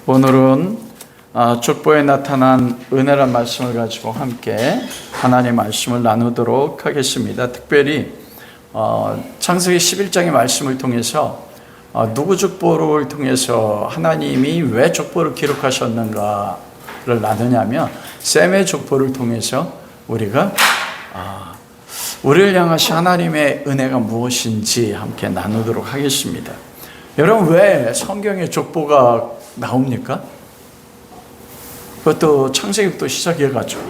오늘은 족보에 나타난 은혜란 말씀을 가지고 함께 하나님의 말씀을 나누도록 하겠습니다. 특별히 창세기 11장의 말씀을 통해서 누구 족보를 통해서 하나님이 왜 족보를 기록하셨는가를 나누냐면 셈의 족보를 통해서 우리가 우리를 향하신 하나님의 은혜가 무엇인지 함께 나누도록 하겠습니다. 여러분, 왜 성경에 족보가 나옵니까? 그것도 창세기부터 시작해가지고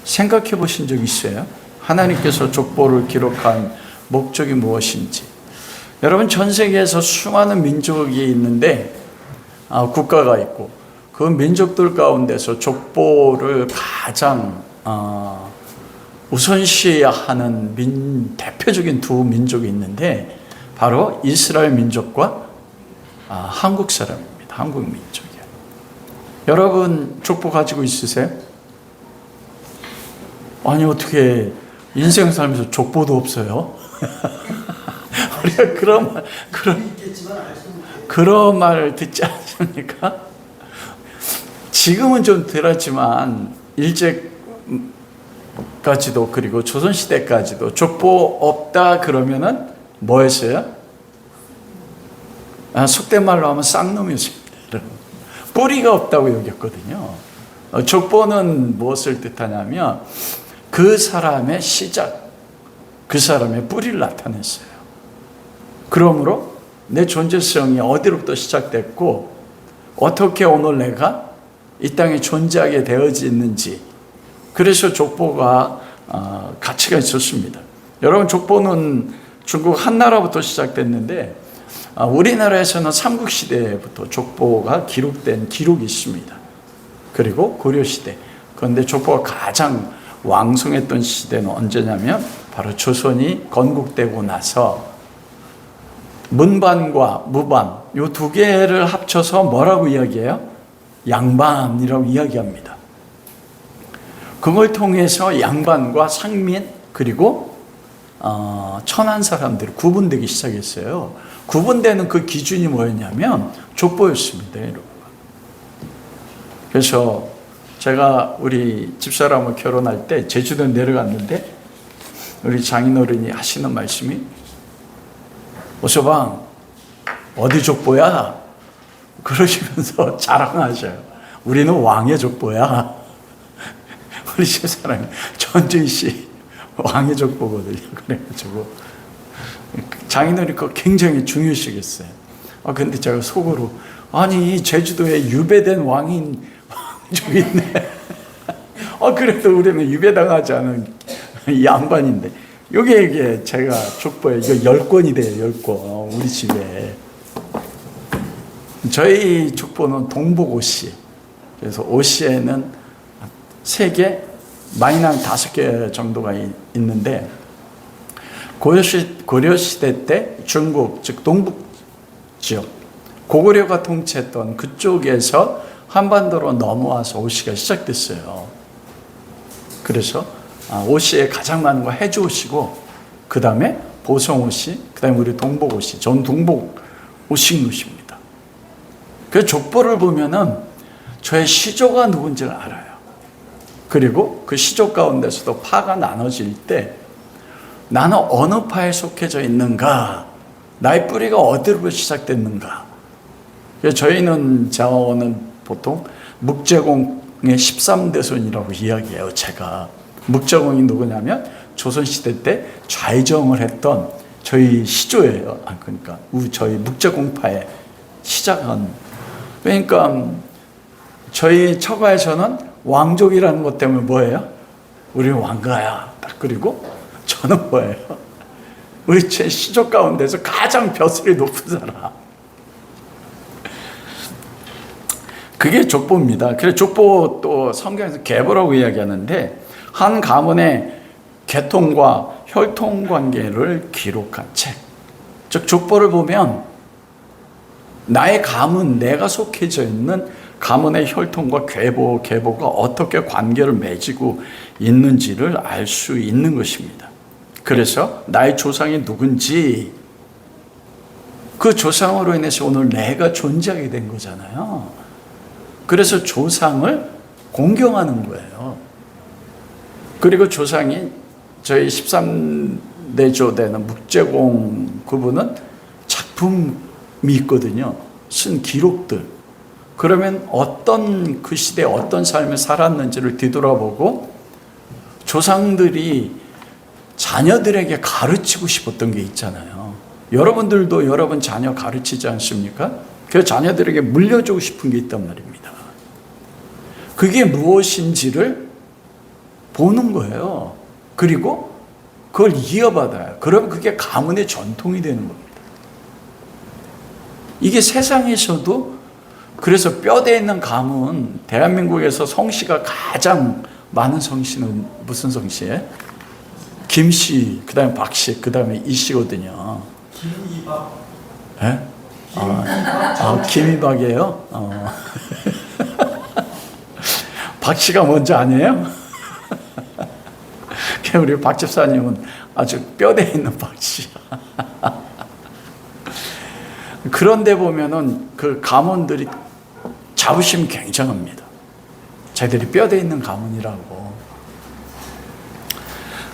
생각해 보신 적 있어요? 하나님께서 족보를 기록한 목적이 무엇인지. 여러분, 전 세계에서 수많은 민족이 있는데 국가가 있고 그 민족들 가운데서 족보를 가장 우선시하는 대표적인 두 민족이 있는데 바로 이스라엘 민족과 한국 사람입니다. 한국 민족이요. 여러분 족보 가지고 있으세요? 아니, 어떻게 인생 살면서 족보도 없어요? 우리가 그런 말을 듣지 않습니까? 지금은 좀 덜하지만 일제까지도 그리고 조선시대까지도 족보 없다 그러면은 뭐 했어요? 속된 말로 하면 쌍놈이었습니다. 뿌리가 없다고 여겼거든요. 족보는 무엇을 뜻하냐면 그 사람의 시작, 그 사람의 뿌리를 나타냈어요. 그러므로 내 존재성이 어디로부터 시작됐고 어떻게 오늘 내가 이 땅에 존재하게 되어지는지, 그래서 족보가 가치가 있었습니다. 여러분, 족보는 중국 한나라부터 시작됐는데 우리나라에서는 삼국시대부터 족보가 기록된 기록이 있습니다. 그리고 고려시대. 그런데 족보가 가장 왕성했던 시대는 언제냐면 바로 조선이 건국되고 나서 문반과 무반 이 두 개를 합쳐서 뭐라고 이야기해요? 양반이라고 이야기합니다. 그걸 통해서 양반과 상민 그리고 천한 사람들이 구분되기 시작했어요. 구분되는 그 기준이 뭐였냐면 족보였습니다. 여러분. 그래서 제가 우리 집사람을 결혼할 때 제주도에 내려갔는데 우리 장인어른이 하시는 말씀이 오서방 어디 족보야? 그러시면서 자랑하셔요. 우리는 왕의 족보야. 우리 집사람이 전주희 씨 왕의 족보거든요. 그래가지고 장인어른이 그거 굉장히 중요시겠어요. 근데 제가 속으로 아니 제주도에 유배된 왕이 있네. 그래도 우리는 유배당하지 않은 양반인데 이게 제가 족보에 이거 10권이 돼요. 10권 우리 집에. 저희 족보는 동복 오씨. 그래서 오씨에는 3개, 많이 나면 5개 정도가 있는데 고려시대 때 중국, 즉 동북 지역, 고구려가 통치했던 그쪽에서 한반도로 넘어와서 오씨가 시작됐어요. 그래서 오씨에 가장 많은 건 해주 오씨고 그 다음에 보성 오씨, 그 다음에 우리 동복 오씨, 전 동복 오씨입니다. 그 족보를 보면은 저의 시조가 누군지를 알아요. 그리고 그 시조 가운데서도 파가 나눠질 때 나는 어느 파에 속해져 있는가, 나의 뿌리가 어디로 시작됐는가. 저희는 보통 묵제공의 13대손이라고 이야기해요. 제가 묵제공이 누구냐면 조선시대 때 좌의정을 했던 저희 시조예요. 그러니까 저희 묵제공파의 시작은. 그러니까 저희 처가에서는 왕족이라는 것 때문에 뭐예요? 우리는 왕가야. 그리고 저는 뭐예요? 우리 제 시족 가운데서 가장 벼슬이 높은 사람. 그게 족보입니다. 그래서 족보 또 성경에서 계보라고 이야기하는데 한 가문의 계통과 혈통 관계를 기록한 책. 즉 족보를 보면 나의 가문, 내가 속해져 있는 가문의 혈통과 계보가 어떻게 관계를 맺고 있는지를 알 수 있는 것입니다. 그래서 나의 조상이 누군지 그 조상으로 인해서 오늘 내가 존재하게 된 거잖아요. 그래서 조상을 공경하는 거예요. 그리고 조상이 저희 13대조 되는 묵제공 그분은 작품이 있거든요. 쓴 기록들. 그러면 어떤 그 시대에 어떤 삶을 살았는지를 뒤돌아보고 조상들이 자녀들에게 가르치고 싶었던 게 있잖아요. 여러분들도 여러분 자녀 가르치지 않습니까? 그 자녀들에게 물려주고 싶은 게 있단 말입니다. 그게 무엇인지를 보는 거예요. 그리고 그걸 이어받아요. 그럼 그게 가문의 전통이 되는 겁니다. 이게 세상에서도 그래서 뼈대 있는 가문, 대한민국에서 성씨가 가장 많은 성씨는 무슨 성씨예요? 김씨, 그 다음에 박씨, 그 다음에 이씨거든요. 김이박. 예? 김이박이에요? 박씨가 먼저 아니에요? 우리 박 집사님은 아주 뼈대 있는 박씨야. 그런데 보면은 그 가문들이 자부심이 굉장합니다. 자기들이 뼈대 있는 가문이라고.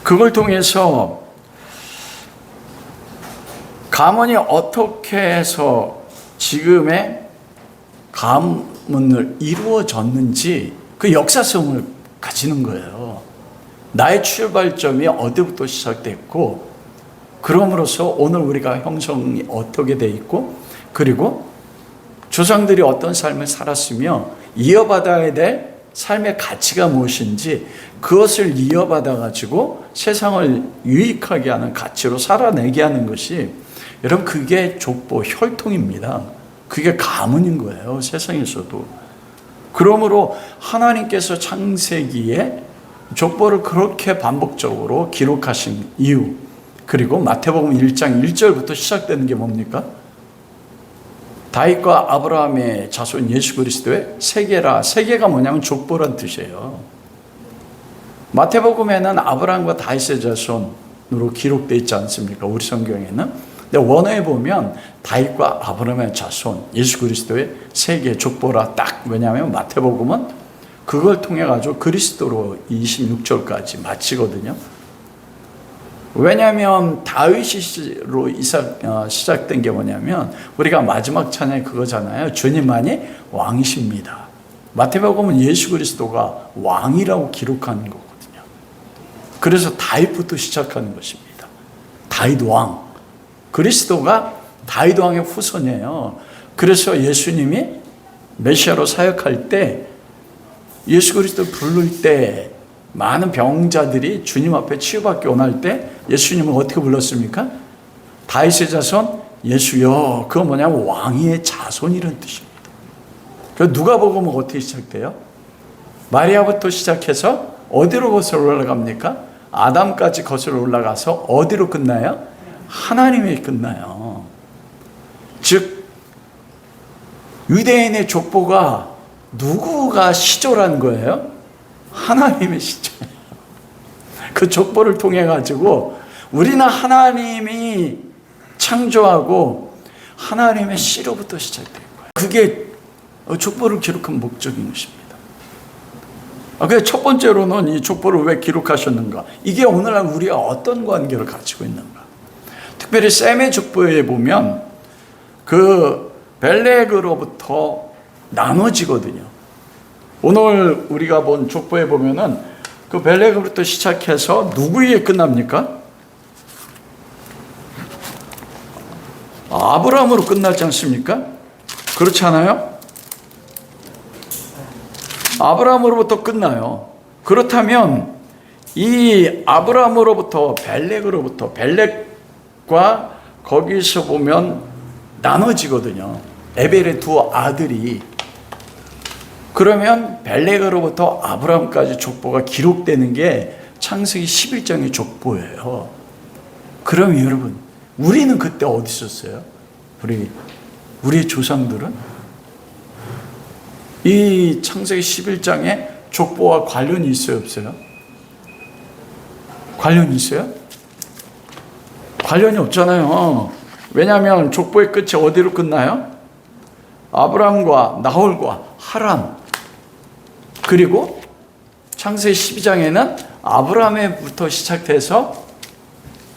그걸 통해서 가문이 어떻게 해서 지금의 가문을 이루어졌는지 그 역사성을 가지는 거예요. 나의 출발점이 어디부터 시작됐고, 그럼으로써 오늘 우리가 형성이 어떻게 돼 있고, 그리고 조상들이 어떤 삶을 살았으며 이어받아야 될 삶의 가치가 무엇인지 그것을 이어받아 가지고 세상을 유익하게 하는 가치로 살아내게 하는 것이, 여러분, 그게 족보 혈통입니다. 그게 가문인 거예요, 세상에서도. 그러므로 하나님께서 창세기에 족보를 그렇게 반복적으로 기록하신 이유, 그리고 마태복음 1장 1절부터 시작되는 게 뭡니까? 다윗과 아브라함의 자손 예수 그리스도의 세계라. 세계가 뭐냐면 족보란 뜻이에요. 마태복음에는 아브라함과 다윗의 자손으로 기록되어 있지 않습니까? 우리 성경에는. 근데 원어에 보면 다윗과 아브라함의 자손 예수 그리스도의 세계 족보라 딱. 왜냐하면 마태복음은 그걸 통해 가지고 그리스도로 26절까지 마치거든요. 왜냐하면 다윗으로 시작된 게 뭐냐면, 우리가 마지막 찬양이 그거잖아요. 주님만이 왕이십니다. 마태복음은 예수 그리스도가 왕이라고 기록하는 거거든요. 그래서 다윗부터 시작하는 것입니다. 다윗 왕. 그리스도가 다윗 왕의 후손이에요. 그래서 예수님이 메시아로 사역할 때, 예수 그리스도를 부를 때, 많은 병자들이 주님 앞에 치유받기 원할 때 예수님은 어떻게 불렀습니까? 다윗의 자손 예수여. 그거 뭐냐면 왕의 자손이라는 뜻입니다. 그 누가복음은 어떻게 시작돼요? 마리아부터 시작해서 어디로 거슬러 올라갑니까? 아담까지 거슬러 올라가서 어디로 끝나요? 하나님에 끝나요. 즉 유대인의 족보가 누구가 시조한 거예요? 하나님의 시조예요. 그 족보를 통해 가지고 우리는 하나님이 창조하고 하나님의 씨로부터 시작된 거예요. 그게 족보를 기록한 목적인 것입니다. 그래서 첫 번째로는 이 족보를 왜 기록하셨는가? 이게 오늘날 우리가 어떤 관계를 가지고 있는가? 특별히 셈의 족보에 보면 그 벨렉으로부터 나눠지거든요. 오늘 우리가 본 족보에 보면은 그 벨렉으로부터 시작해서 누구에게 끝납니까? 아브라함으로 끝나지 않습니까? 그렇지 않아요? 아브라함으로부터 끝나요. 그렇다면 이 아브라함으로부터 벨렉과 거기서 보면 나눠지거든요. 에벨의 두 아들이. 그러면 벨렉으로부터 아브라함까지 족보가 기록되는 게 창세기 11장의 족보예요. 그럼 여러분, 우리는 그때 어디 있었어요? 우리의 조상들은 이 창세기 11장에 족보와 관련이 있어요, 없어요? 관련이 있어요? 관련이 없잖아요. 왜냐하면 족보의 끝이 어디로 끝나요? 아브라함과 나홀과 하란. 그리고 창세기 12장에는 아브라함부터 시작돼서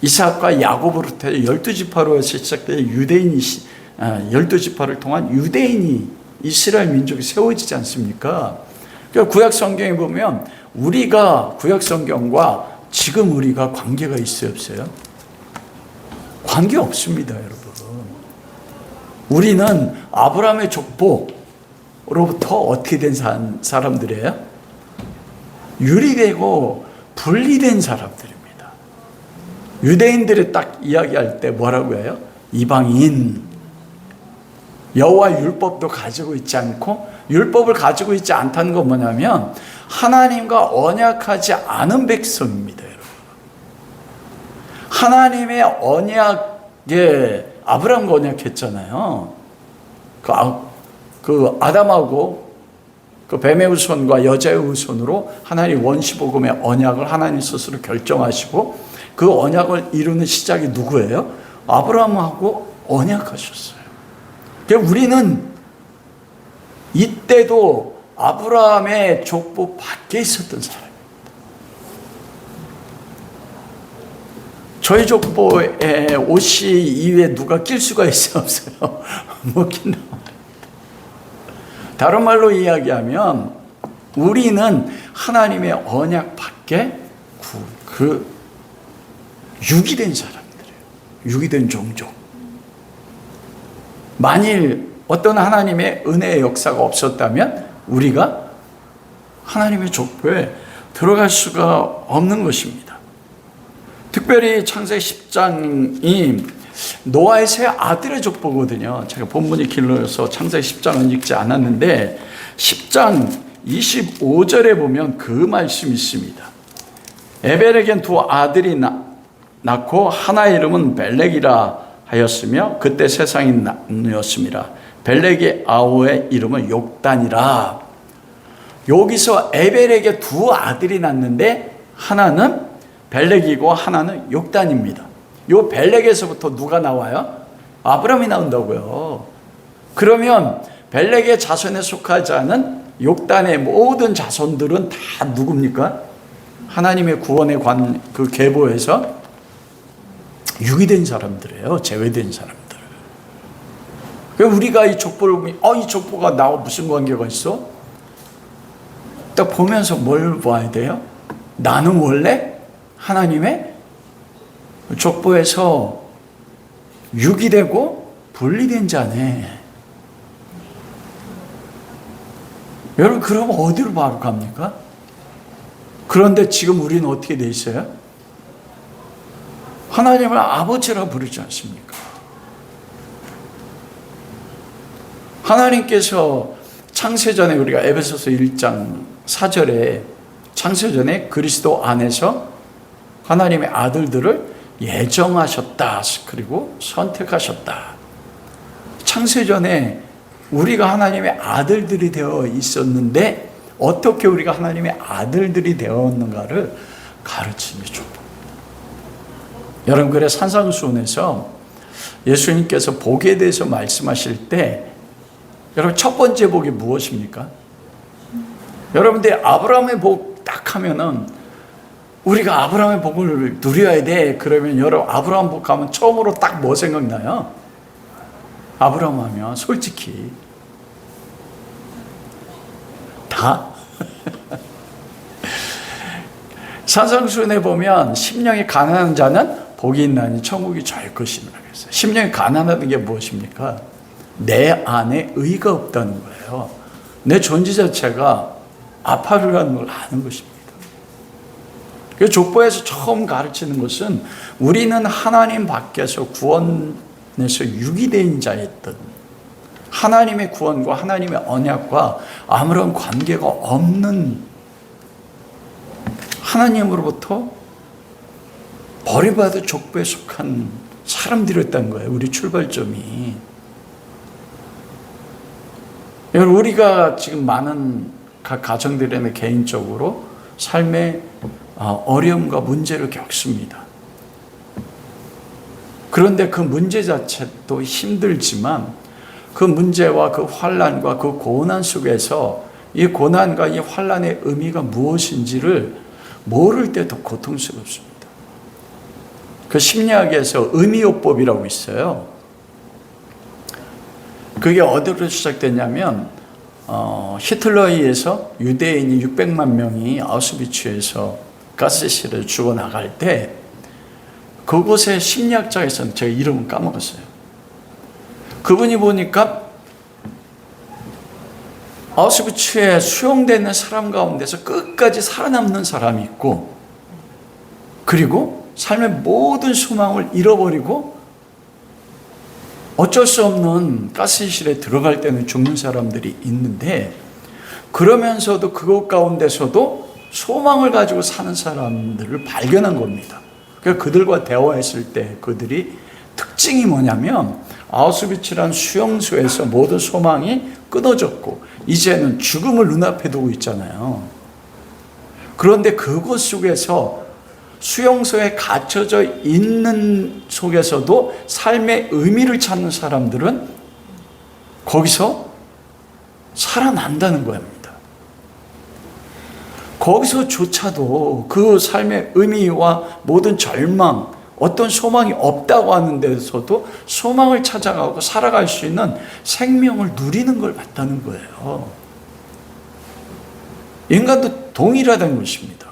이삭과 야곱으로부터 12지파로 시작된 유대인이 12지파를 통한 유대인이 이스라엘 민족이 세워지지 않습니까? 그러니까 구약 성경에 보면 우리가 구약 성경과 지금 우리가 관계가 있어요, 없어요? 관계 없습니다, 여러분. 우리는 아브라함의 족보로부터 어떻게 된 사람들이에요? 유리되고 분리된 사람들입니다. 유대인들이 딱 이야기할 때 뭐라고 해요? 이방인. 여호와 율법도 가지고 있지 않고, 율법을 가지고 있지 않다는 건 뭐냐면 하나님과 언약하지 않은 백성입니다, 여러분. 하나님의 언약에 아브라함과 언약했잖아요. 그 아담하고 그 뱀의 후손과 여자의 후손으로 하나님 원시복음의 언약을 하나님 스스로 결정하시고 그 언약을 이루는 시작이 누구예요? 아브라함하고 언약하셨어요. 그러니까 우리는 이때도 아브라함의 족보 밖에 있었던 사람입니다. 저희 족보에 옷이 이외에 누가 낄 수가 있어 없어요? 못 낀다. 다른 말로 이야기하면 우리는 하나님의 언약 밖에 유기된 사람들이에요. 유기된 종족. 만일 어떤 하나님의 은혜의 역사가 없었다면 우리가 하나님의 족보에 들어갈 수가 없는 것입니다. 특별히 창세기 10장이 노아의 세 아들의 족보거든요. 제가 본문이 길어서 창세기 10장은 읽지 않았는데 10장 25절에 보면 그 말씀이 있습니다. 에벨에겐 두 아들이 낳고 하나의 이름은 벨렉이라 하였으며 그때 세상이 나누었습니다. 벨렉의 아우의 이름은 욕단이라. 여기서 에벨에게 두 아들이 낳는데 하나는 벨렉이고 하나는 욕단입니다. 요 벨렉에서부터 누가 나와요? 아브라함이 나온다고요. 그러면 벨렉의 자손에 속하지 않은 욕단의 모든 자손들은 다 누굽니까? 하나님의 구원의 그 계보에서 유기된 사람들이에요. 제외된 사람들. 우리가 이 족보를 보면 이 족보가 나와 무슨 관계가 있어? 딱 보면서 뭘 봐야 돼요? 나는 원래 하나님의 족보에서 유기되고 분리된 자네. 여러분, 그러면 어디로 바로 갑니까? 그런데 지금 우리는 어떻게 돼 있어요? 하나님을 아버지라 부르지 않습니까? 하나님께서 창세전에 우리가 에베소서 1장 4절에 창세전에 그리스도 안에서 하나님의 아들들을 예정하셨다. 그리고 선택하셨다. 창세전에 우리가 하나님의 아들들이 되어 있었는데 어떻게 우리가 하나님의 아들들이 되었는가를 가르치는 족보. 여러분, 그래 산상수훈에서 예수님께서 복에 대해서 말씀하실 때 여러분 첫 번째 복이 무엇입니까? 여러분들 아브라함의 복 딱 하면은 우리가 아브라함의 복을 누려야 돼. 그러면 여러분 아브라함 복 하면 처음으로 딱 뭐 생각나요? 아브라함 하면 솔직히 다 산상수훈에 보면 심령이 가난한 자는 복이 있나니 천국이 저의 것이니라 그랬어요. 심령이 가난하다는 게 무엇입니까? 내 안에 의가 없다는 거예요. 내 존재 자체가 아파르라는 걸 아는 것입니다. 그 족보에서 처음 가르치는 것은 우리는 하나님 밖에서 구원에서 유기된 자였던, 하나님의 구원과 하나님의 언약과 아무런 관계가 없는 하나님으로부터 버림받은 족보에 속한 사람들이었다는 거예요. 우리 출발점이. 여러분, 우리가 지금 많은 각 가정들에는 개인적으로 삶의 어려움과 문제를 겪습니다. 그런데 그 문제 자체도 힘들지만 그 문제와 그 환난과 그 고난 속에서 이 고난과 이 환난의 의미가 무엇인지를 모를 때 더 고통스럽습니다. 그 심리학에서 의미요법이라고 있어요. 그게 어디로 시작됐냐면 히틀러에 의해서 유대인이 600만 명이 아우슈비츠에서 가스실에 죽어나갈 때 그곳에 심리학자가 있었는데 제가 이름은 까먹었어요. 그분이 보니까 아우슈비츠에 수용되는 사람 가운데서 끝까지 살아남는 사람이 있고, 그리고 삶의 모든 소망을 잃어버리고 어쩔 수 없는 가스실에 들어갈 때는 죽는 사람들이 있는데, 그러면서도 그것 가운데서도 소망을 가지고 사는 사람들을 발견한 겁니다. 그러니까 그들과 대화했을 때 그들이 특징이 뭐냐면, 아우슈비츠란 수용소에서 모든 소망이 끊어졌고 이제는 죽음을 눈앞에 두고 있잖아요. 그런데 그곳 속에서 수용소에 갇혀져 있는 속에서도 삶의 의미를 찾는 사람들은 거기서 살아난다는 겁니다. 거기서조차도 그 삶의 의미와 모든 절망, 어떤 소망이 없다고 하는 데서도 소망을 찾아가고 살아갈 수 있는 생명을 누리는 걸 봤다는 거예요. 인간도 동일하다는 것입니다.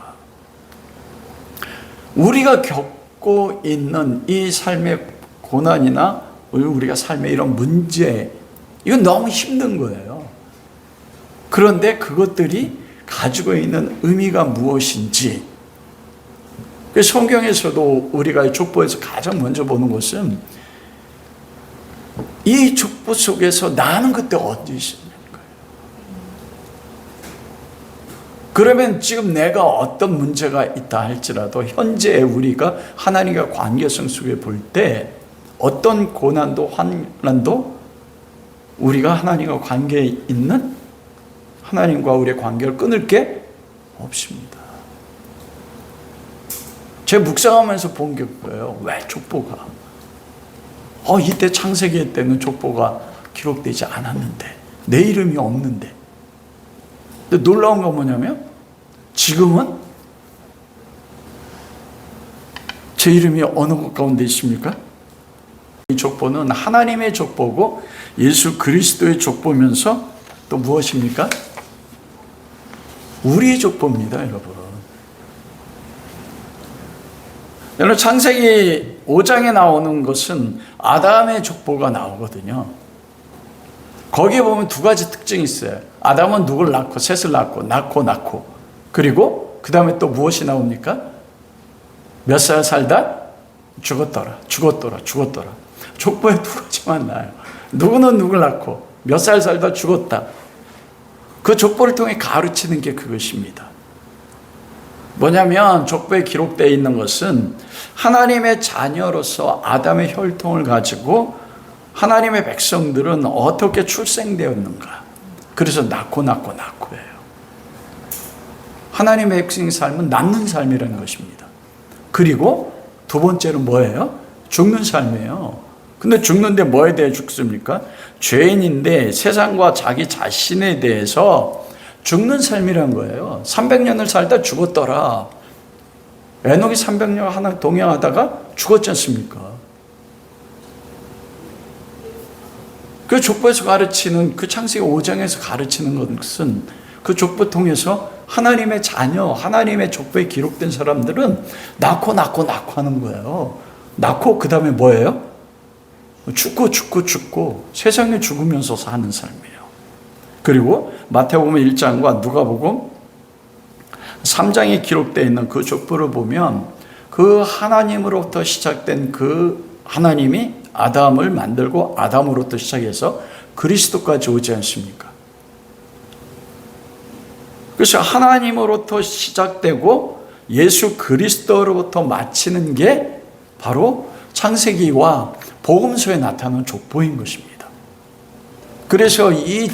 우리가 겪고 있는 이 삶의 고난이나 우리가 삶의 이런 문제, 이건 너무 힘든 거예요. 그런데 그것들이 가지고 있는 의미가 무엇인지, 성경에서도 우리가 족보에서 가장 먼저 보는 것은 이 족보 속에서 나는 그때 어디 있었냐는 거예요. 그러면 지금 내가 어떤 문제가 있다 할지라도 현재 우리가 하나님과 관계성 속에 볼 때 어떤 고난도 환난도 우리가 하나님과 관계에 있는 하나님과 우리의 관계를 끊을 게 없습니다. 제 묵상하면서 본 게 그거예요. 왜 족보가? 이때 창세기 때는 족보가 기록되지 않았는데, 내 이름이 없는데. 근데 놀라운 건 뭐냐면 지금은 제 이름이 어느 것 가운데 있습니까? 이 족보는 하나님의 족보고 예수 그리스도의 족보면서 또 무엇입니까? 우리의 족보입니다, 여러분. 여러분, 창세기 5장에 나오는 것은 아담의 족보가 나오거든요. 거기에 보면 두 가지 특징이 있어요. 아담은 누굴 낳고 셋을 낳고 그리고 그 다음에 또 무엇이 나옵니까? 몇 살 살다 죽었더라. 족보에 두 가지만 나와요. 누구는 누굴 낳고 몇 살 살다 죽었다. 그 족보를 통해 가르치는 게 그것입니다. 뭐냐면 족보에 기록되어 있는 것은 하나님의 자녀로서 아담의 혈통을 가지고 하나님의 백성들은 어떻게 출생되었는가. 그래서 낳고예요. 하나님의 백성의 삶은 낳는 삶이라는 것입니다. 그리고 두 번째는 뭐예요? 죽는 삶이에요. 근데 죽는데 뭐에 대해 죽습니까? 죄인인데 세상과 자기 자신에 대해서 죽는 삶이란 거예요. 300년을 살다 죽었더라. 에녹이 300년 하나 동행하다가 죽었지 않습니까? 그 족보에서 가르치는, 그 창세기 5장에서 가르치는 것은 그 족보 통해서 하나님의 자녀, 하나님의 족보에 기록된 사람들은 낳고 하는 거예요. 낳고 그 다음에 뭐예요? 죽고 세상에 죽으면서 사는 삶이에요. 그리고 마태복음 1장과 누가복음 3장에 기록되어 있는 그 족보를 보면 그 하나님으로부터 시작된 그 하나님이 아담을 만들고 아담으로부터 시작해서 그리스도까지 오지 않습니까? 그래서 하나님으로부터 시작되고 예수 그리스도로부터 마치는 게 바로 창세기와 복음서에 나타나는 족보인 것입니다. 그래서 이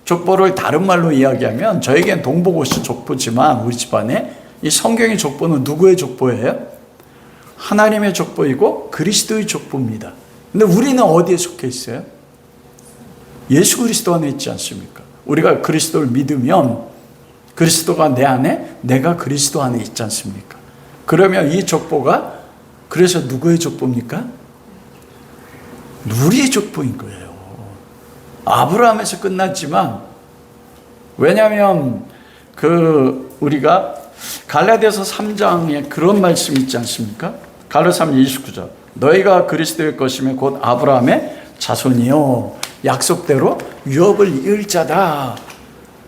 족보를 다른 말로 이야기하면 저에겐 동복오시 족보지만 우리 집안에 이 성경의 족보는 누구의 족보예요? 하나님의 족보이고 그리스도의 족보입니다. 근데 우리는 어디에 속해 있어요? 예수 그리스도 안에 있지 않습니까? 우리가 그리스도를 믿으면 그리스도가 내 안에, 내가 그리스도 안에 있지 않습니까? 그러면 이 족보가 그래서 누구의 족보입니까? 우리의 족보인 거예요. 아브라함에서 끝났지만, 왜냐하면 우리가 갈라디아서 3장에 그런 말씀이 있지 않습니까? 갈라디아서 3장 29절. 너희가 그리스도의 것이면 곧 아브라함의 자손이요 약속대로 유업을 이을 자다.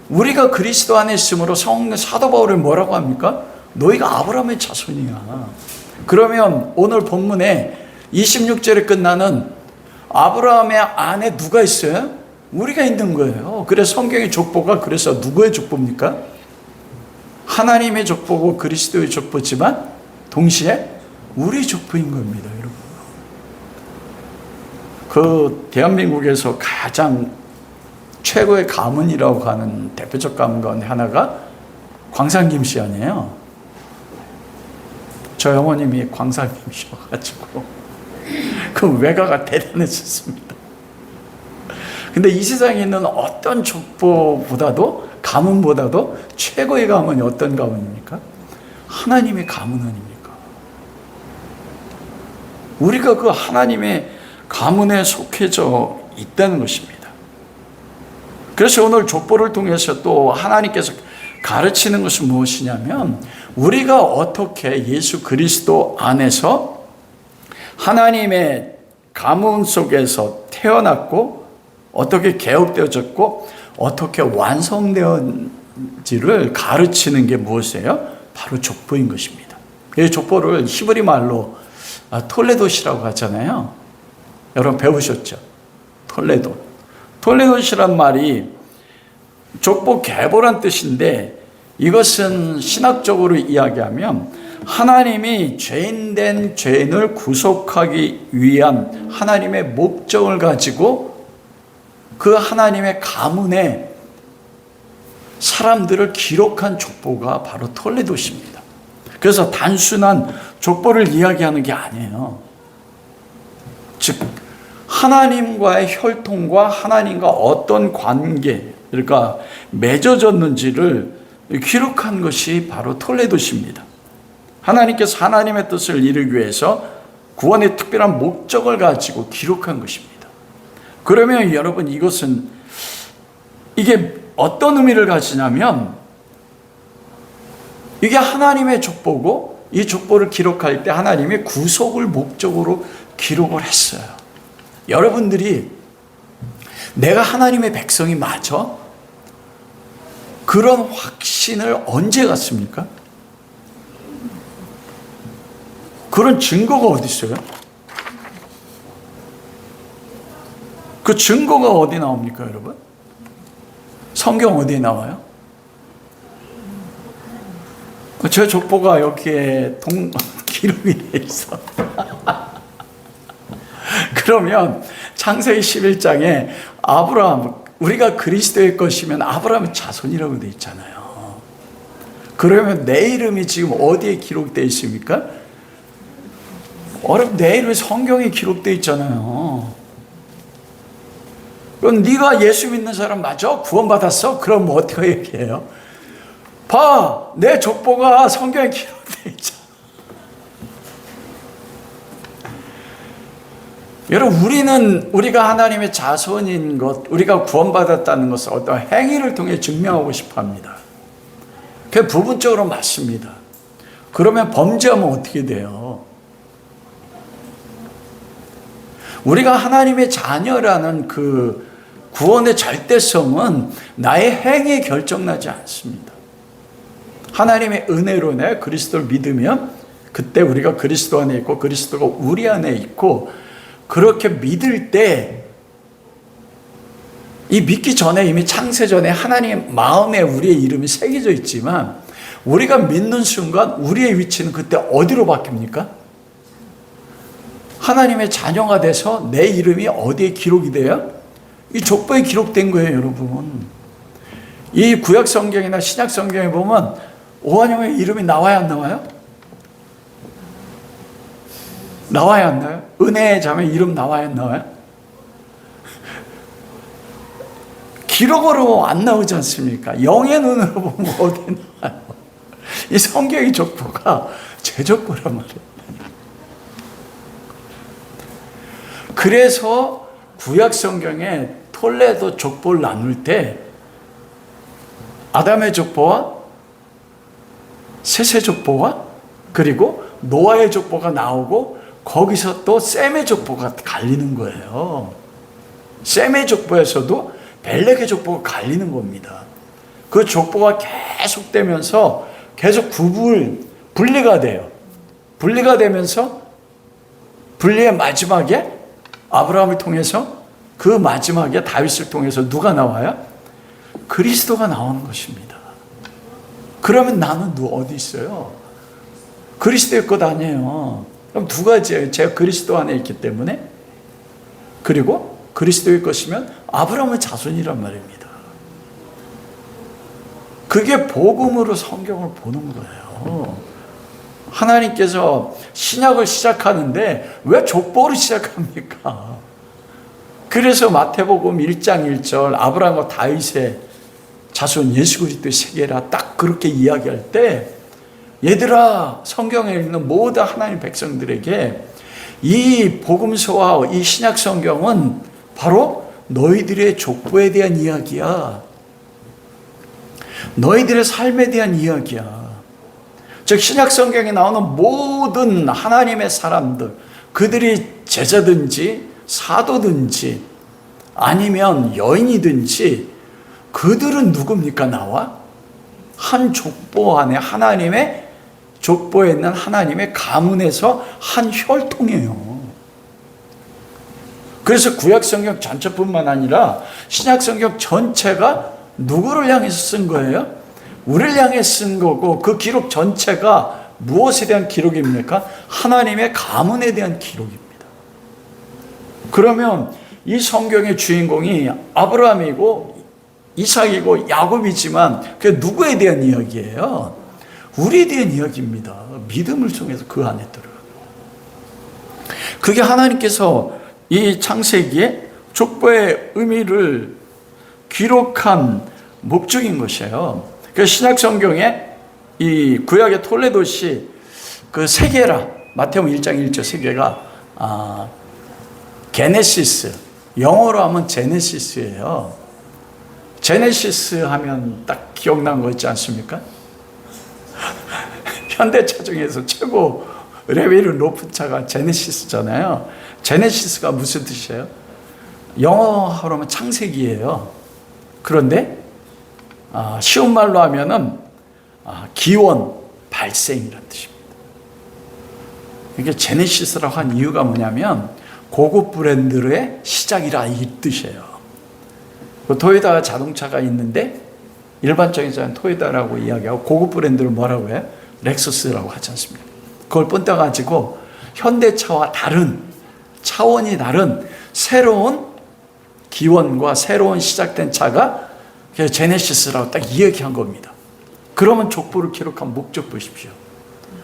우리가 그리스도 안에 있으므로 사도 바울이 뭐라고 합니까? 너희가 아브라함의 자손이야. 그러면 오늘 본문에 26절에 끝나는 아브라함의 안에 누가 있어요? 우리가 있는 거예요. 그래서 성경의 족보가 그래서 누구의 족보입니까? 하나님의 족보고 그리스도의 족보지만 동시에 우리 족보인 겁니다, 여러분. 그 대한민국에서 가장 최고의 가문이라고 하는 대표적 가문 가운데 하나가 광산김 씨 아니에요? 저희 어머님이 광산김 씨여가지고 그 외가가 대단했었습니다. 근데 이 세상에 있는 어떤 족보보다도, 가문보다도 최고의 가문이 어떤 가문입니까? 하나님의 가문 아닙니까? 우리가 그 하나님의 가문에 속해져 있다는 것입니다. 그래서 오늘 족보를 통해서 또 하나님께서 가르치는 것은 무엇이냐면, 우리가 어떻게 예수 그리스도 안에서 하나님의 가문 속에서 태어났고 어떻게 개혁되어졌고 어떻게 완성되었는지를 가르치는 게 무엇이에요? 바로 족보인 것입니다. 이 족보를 히브리 말로 톨레도시라고 하잖아요. 여러분 배우셨죠? 톨레도시란 말이 족보 계보란 뜻인데, 이것은 신학적으로 이야기하면 하나님이 죄인된 죄인을 구속하기 위한 하나님의 목적을 가지고 그 하나님의 가문에 사람들을 기록한 족보가 바로 톨레도시입니다. 그래서 단순한 족보를 이야기하는 게 아니에요. 즉 하나님과의 혈통과 하나님과 어떤 관계가 맺어졌는지를 기록한 것이 바로 톨레도시입니다. 하나님께서 하나님의 뜻을 이루기 위해서 구원의 특별한 목적을 가지고 기록한 것입니다. 그러면 여러분, 이게 어떤 의미를 가지냐면, 이게 하나님의 족보고, 이 족보를 기록할 때 하나님의 구속을 목적으로 기록을 했어요. 여러분들이 내가 하나님의 백성이 맞아? 그런 확신을 언제 갖습니까? 그런 증거가 어디 있어요? 그 증거가 어디 나옵니까, 여러분? 성경 어디에 나와요? 제 족보가 여기에 기록이 돼 있어. 그러면 창세기 11장에 아브라함, 우리가 그리스도의 것이면 아브라함의 자손이라고 돼 있잖아요. 그러면 내 이름이 지금 어디에 기록되어 있습니까? 내 이름이 성경에 기록되어 있잖아요. 그럼 네가 예수 믿는 사람 맞아? 구원받았어? 그럼 뭐 어떻게 얘기해요? 봐, 내 족보가 성경에 기록되어 있잖아. 여러분, 우리가 하나님의 자손인 것, 우리가 구원받았다는 것을 어떤 행위를 통해 증명하고 싶어 합니다. 그게 부분적으로 맞습니다. 그러면 범죄하면 어떻게 돼요? 우리가 하나님의 자녀라는 그 구원의 절대성은 나의 행위에 결정나지 않습니다. 하나님의 은혜로 내 그리스도를 믿으면 그때 우리가 그리스도 안에 있고 그리스도가 우리 안에 있고, 그렇게 믿을 때, 이 믿기 전에 이미 창세 전에 하나님 마음에 우리의 이름이 새겨져 있지만, 우리가 믿는 순간 우리의 위치는 그때 어디로 바뀝니까? 하나님의 자녀가 돼서 내 이름이 어디에 기록이 돼요? 이 족보에 기록된 거예요, 여러분. 이 구약 성경이나 신약 성경에 보면 오한영의 이름이 나와야 안 나와요? 나와야 안 나와요? 은혜의 자매 이름 나와야 안 나와요? 기록으로 안 나오지 않습니까? 영의 눈으로 보면 어디 나와요? 이 성경의 족보가 제 족보란 말이에요. 그래서 구약 성경에 톨레도 족보를 나눌 때 아담의 족보와 셋의 족보와 그리고 노아의 족보가 나오고 거기서 또 셈의 족보가 갈리는 거예요. 셈의 족보에서도 벨렉의 족보가 갈리는 겁니다. 그 족보가 계속되면서 계속 분리가 돼요. 분리가 되면서 분리의 마지막에 아브라함을 통해서 그 마지막에 다윗을 통해서 누가 나와요? 그리스도가 나오는 것입니다. 그러면 나는 어디 있어요? 그리스도의 것 아니에요. 그럼 두 가지예요. 제가 그리스도 안에 있기 때문에, 그리고 그리스도의 것이면 아브라함의 자손이란 말입니다. 그게 복음으로 성경을 보는 거예요. 하나님께서 신약을 시작하는데 왜 족보로 시작합니까? 그래서 마태복음 1장 1절 아브라함과 다윗의 자손 예수 그리스도의 세계라 딱 그렇게 이야기할 때, 얘들아, 성경에 있는 모든 하나님 백성들에게 이 복음서와 이 신약 성경은 바로 너희들의 족보에 대한 이야기야. 너희들의 삶에 대한 이야기야. 즉 신약 성경에 나오는 모든 하나님의 사람들, 그들이 제자든지 사도든지 아니면 여인이든지 그들은 누굽니까? 나와? 한 족보 안에 하나님의 족보에 있는 하나님의 가문에서 한 혈통이에요. 그래서 구약 성경 전체뿐만 아니라 신약 성경 전체가 누구를 향해서 쓴 거예요? 우리를 향해 쓴 거고, 그 기록 전체가 무엇에 대한 기록입니까? 하나님의 가문에 대한 기록입니다. 그러면 이 성경의 주인공이 아브라함이고 이삭이고 야곱이지만 그게 누구에 대한 이야기예요? 우리에 대한 이야기입니다. 믿음을 통해서 그 안에 들어가고. 그게 하나님께서 이 창세기에 족보의 의미를 기록한 목적인 것이에요. 그 신약 성경에 이 구약의 톨레도시 그 세계라, 마태복음 1장 1절 세계가 게네시스, 영어로 하면 제네시스예요. 제네시스 하면 딱 기억난 거 있지 않습니까? 현대차 중에서 최고 레벨이 높은 차가 제네시스잖아요. 제네시스가 무슨 뜻이에요? 영어로 하면 창세기예요. 그런데 쉬운 말로 하면은 기원, 발생이라는 뜻입니다. 이게 제네시스라고 한 이유가 뭐냐면 고급 브랜드의 시작이라 이 뜻이에요. 토요타 자동차가 있는데 일반적인 토요타라고 이야기하고 고급 브랜드를 뭐라고 해요? 렉서스라고 하지 않습니까? 그걸 뻔따가지고 현대차와 다른, 차원이 다른 새로운 기원과 새로운 시작된 차가 제네시스라고 딱 이야기한 겁니다. 그러면 족보를 기록한 목적 보십시오.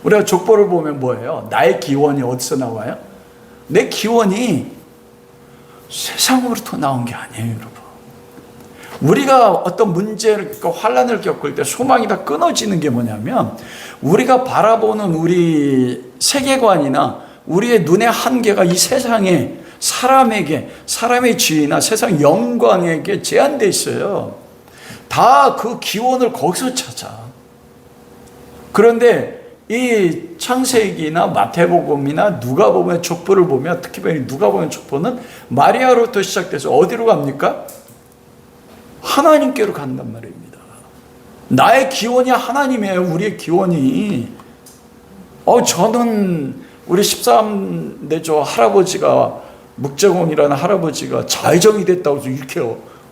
우리가 족보를 보면 뭐예요? 나의 기원이 어디서 나와요? 내 기원이 세상으로부터 나온 게 아니에요, 여러분. 우리가 어떤 문제를, 환란을 겪을 때 소망이 다 끊어지는 게 뭐냐면, 우리가 바라보는 우리 세계관이나 우리의 눈의 한계가 이 세상에 사람에게, 사람의 지위나 세상 영광에게 제한되어 있어요. 다 그 기원을 거기서 찾아. 그런데 이 창세기나 마태복음이나 누가복음의 족보를 보면, 특히 누가복음의 족보는 마리아로부터 시작돼서 어디로 갑니까? 하나님께로 간단 말입니다. 나의 기원이 하나님이에요. 우리의 기원이. 저는 우리 13대조 할아버지가, 묵제공이라는 할아버지가 좌회전이 됐다고 해서 이렇게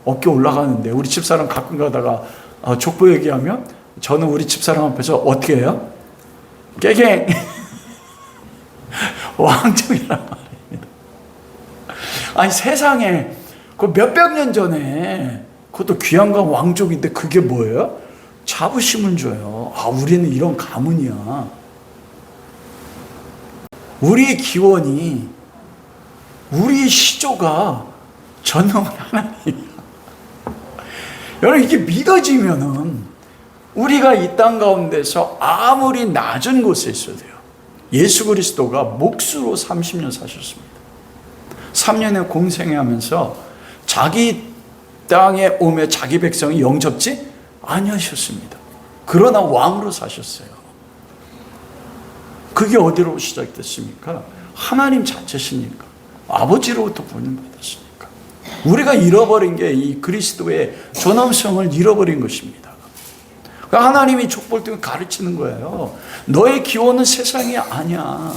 어깨 올라가는데, 우리 집사람 가끔 가다가 족보 얘기하면 저는 우리 집사람 앞에서 어떻게 해요? 깨갱 왕족이란 말입니다. 아니 세상에 그 몇백 년 전에 그것도 귀한가 왕족인데 그게 뭐예요? 자부심을 줘요. 우리는 이런 가문이야. 우리의 기원이, 우리의 시조가 전능한 하나님이야. 여러분, 이게 믿어지면은 우리가 이 땅 가운데서 아무리 낮은 곳에 있어도 돼요. 예수 그리스도가 몫으로 30년 사셨습니다. 3년의 공생하면서 자기 땅에 오며 자기 백성이 영접지 아니하셨습니다. 그러나 왕으로 사셨어요. 그게 어디로 시작됐습니까? 하나님 자체시니까. 아버지로부터 본받았으니까. 우리가 잃어버린 게 이 그리스도의 존엄성을 잃어버린 것입니다. 하나님이 족보를 통해 가르치는 거예요. 너의 기원은 세상이 아니야.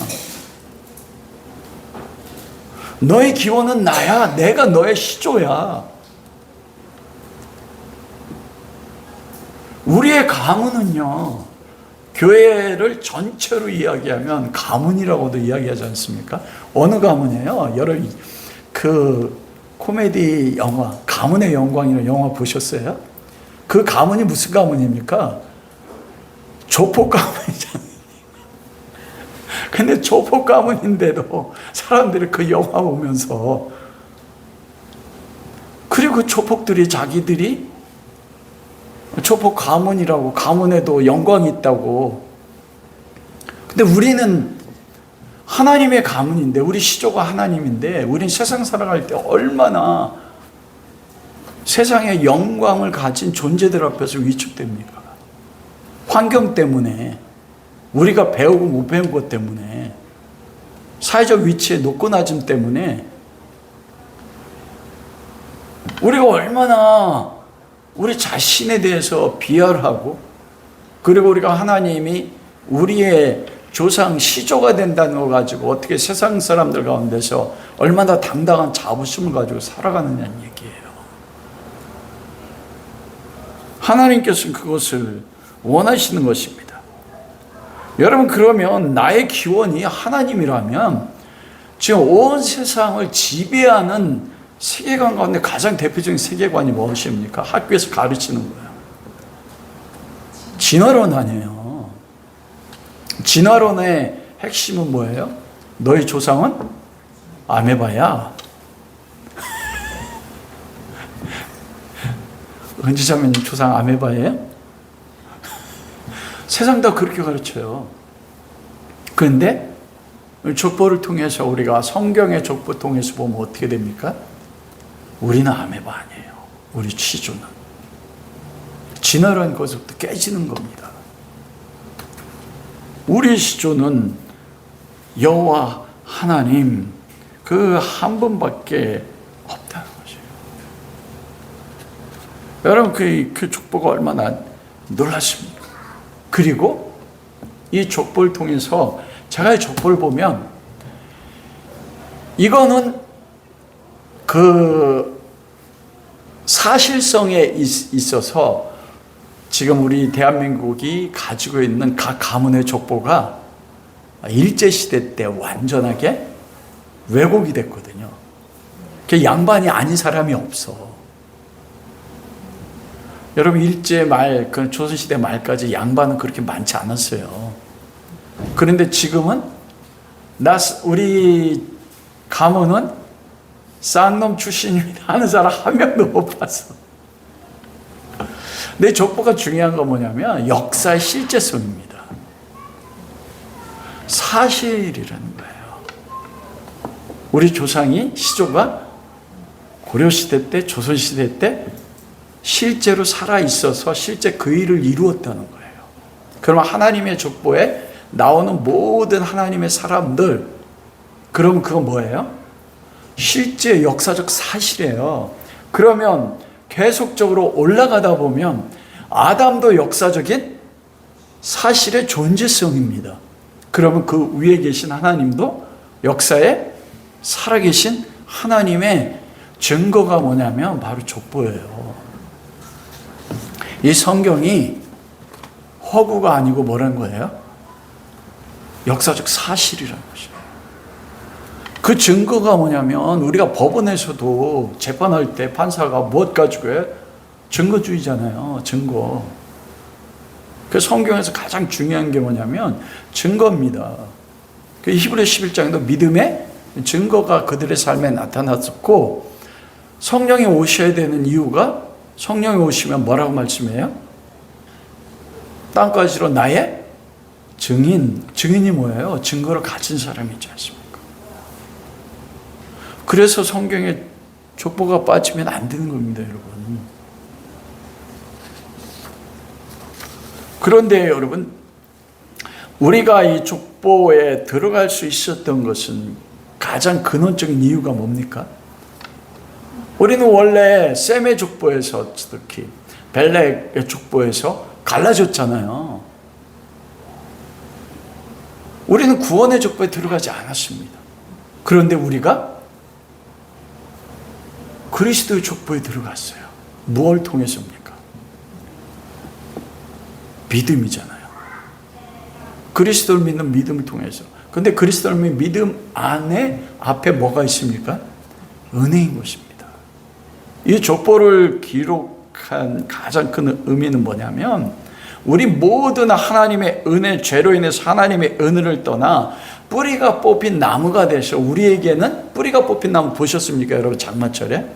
너의 기원은 나야. 내가 너의 시조야. 우리의 가문은요, 교회를 전체로 이야기하면 가문이라고도 이야기하지 않습니까? 어느 가문이에요? 여러분, 그 코미디 영화 가문의 영광이라는 영화 보셨어요? 그 가문이 무슨 가문입니까? 조폭 가문이잖아요. 근데 조폭 가문인데도 사람들이 그 영화 보면서, 그리고 그 조폭들이 자기들이 조폭 가문이라고, 가문에도 영광이 있다고. 근데 우리는 하나님의 가문인데, 우리 시조가 하나님인데, 우린 세상 살아갈 때 얼마나 세상의 영광을 가진 존재들 앞에서 위축됩니까? 환경 때문에, 우리가 배우고 못 배운 것 때문에, 사회적 위치의 높고 낮음 때문에 우리가 얼마나 우리 자신에 대해서 비하하고, 그리고 우리가 하나님이 우리의 조상 시조가 된다는 걸 가지고 어떻게 세상 사람들 가운데서 얼마나 당당한 자부심을 가지고 살아가느냐는 얘기예요. 하나님께서는 그것을 원하시는 것입니다. 여러분, 그러면 나의 기원이 하나님이라면 지금 온 세상을 지배하는 세계관 가운데 가장 대표적인 세계관이 무엇입니까? 학교에서 가르치는 거예요. 진화론 아니에요. 진화론의 핵심은 뭐예요? 너희 조상은 아메바야. 은지자매님 조상 아메바예요? 세상 다 그렇게 가르쳐요. 그런데 족보를 통해서, 우리가 성경의 족보 통해서 보면 어떻게 됩니까? 우리는 아메바 아니에요. 우리 시조는. 진화라는 것부터 깨지는 겁니다. 우리 시조는 여호와 하나님 그 한 분밖에 없다는 거죠. 여러분, 그 족보가 얼마나 놀랐습니까? 그리고 이 족보를 통해서, 제가 이 족보를 보면 이거는 그 사실성에 있어서 지금 우리 대한민국이 가지고 있는 각 가문의 족보가 일제시대 때 완전하게 왜곡이 됐거든요. 그 양반이 아닌 사람이 없어. 여러분, 일제 말, 그 조선시대 말까지 양반은 그렇게 많지 않았어요. 그런데 지금은 우리 가문은 쌍놈 출신입니다 하는 사람 한 명도 못 봤어. 내 족보가 중요한 건 뭐냐면 역사의 실제성입니다. 사실이라는 거예요. 우리 조상이, 시조가 고려시대 때, 조선시대 때 실제로 살아있어서 실제 그 일을 이루었다는 거예요. 그러면 하나님의 족보에 나오는 모든 하나님의 사람들, 그러면 그건 뭐예요? 실제 역사적 사실이에요. 그러면 계속적으로 올라가다 보면 아담도 역사적인 사실의 존재성입니다. 그러면 그 위에 계신 하나님도 역사에 살아계신 하나님의 증거가 뭐냐면 바로 족보예요. 이 성경이 허구가 아니고 뭐라는 거예요? 역사적 사실이라는 것이에요. 그 증거가 뭐냐면, 우리가 법원에서도 재판할 때 판사가 무엇 가지고 해? 증거주의잖아요. 증거. 그 성경에서 가장 중요한 게 뭐냐면 증거입니다. 그 히브리 11장에도 믿음의 증거가 그들의 삶에 나타났었고, 성령이 오셔야 되는 이유가 성령이 오시면 뭐라고 말씀해요? 땅까지로 나의 증인이 뭐예요? 증거를 가진 사람이지 않습니까? 그래서 성경에 족보가 빠지면 안 되는 겁니다, 여러분. 그런데 여러분, 우리가 이 족보에 들어갈 수 있었던 것은 가장 근원적인 이유가 뭡니까? 우리는 원래 셈의 족보에서, 특히 벨렉의 족보에서 갈라졌잖아요. 우리는 구원의 족보에 들어가지 않았습니다. 그런데 우리가 그리스도의 족보에 들어갔어요. 무엇을 통해서입니까? 믿음이잖아요. 그리스도를 믿는 믿음을 통해서. 근데 그리스도를 믿는 믿음 안에 앞에 뭐가 있습니까? 은혜인 것입니다. 이 족보를 기록한 가장 큰 의미는 뭐냐면, 우리 모두는 하나님의 은혜, 죄로 인해서 하나님의 은혜를 떠나 뿌리가 뽑힌 나무가 되셔. 우리에게는 뿌리가 뽑힌 나무 보셨습니까, 여러분? 장마철에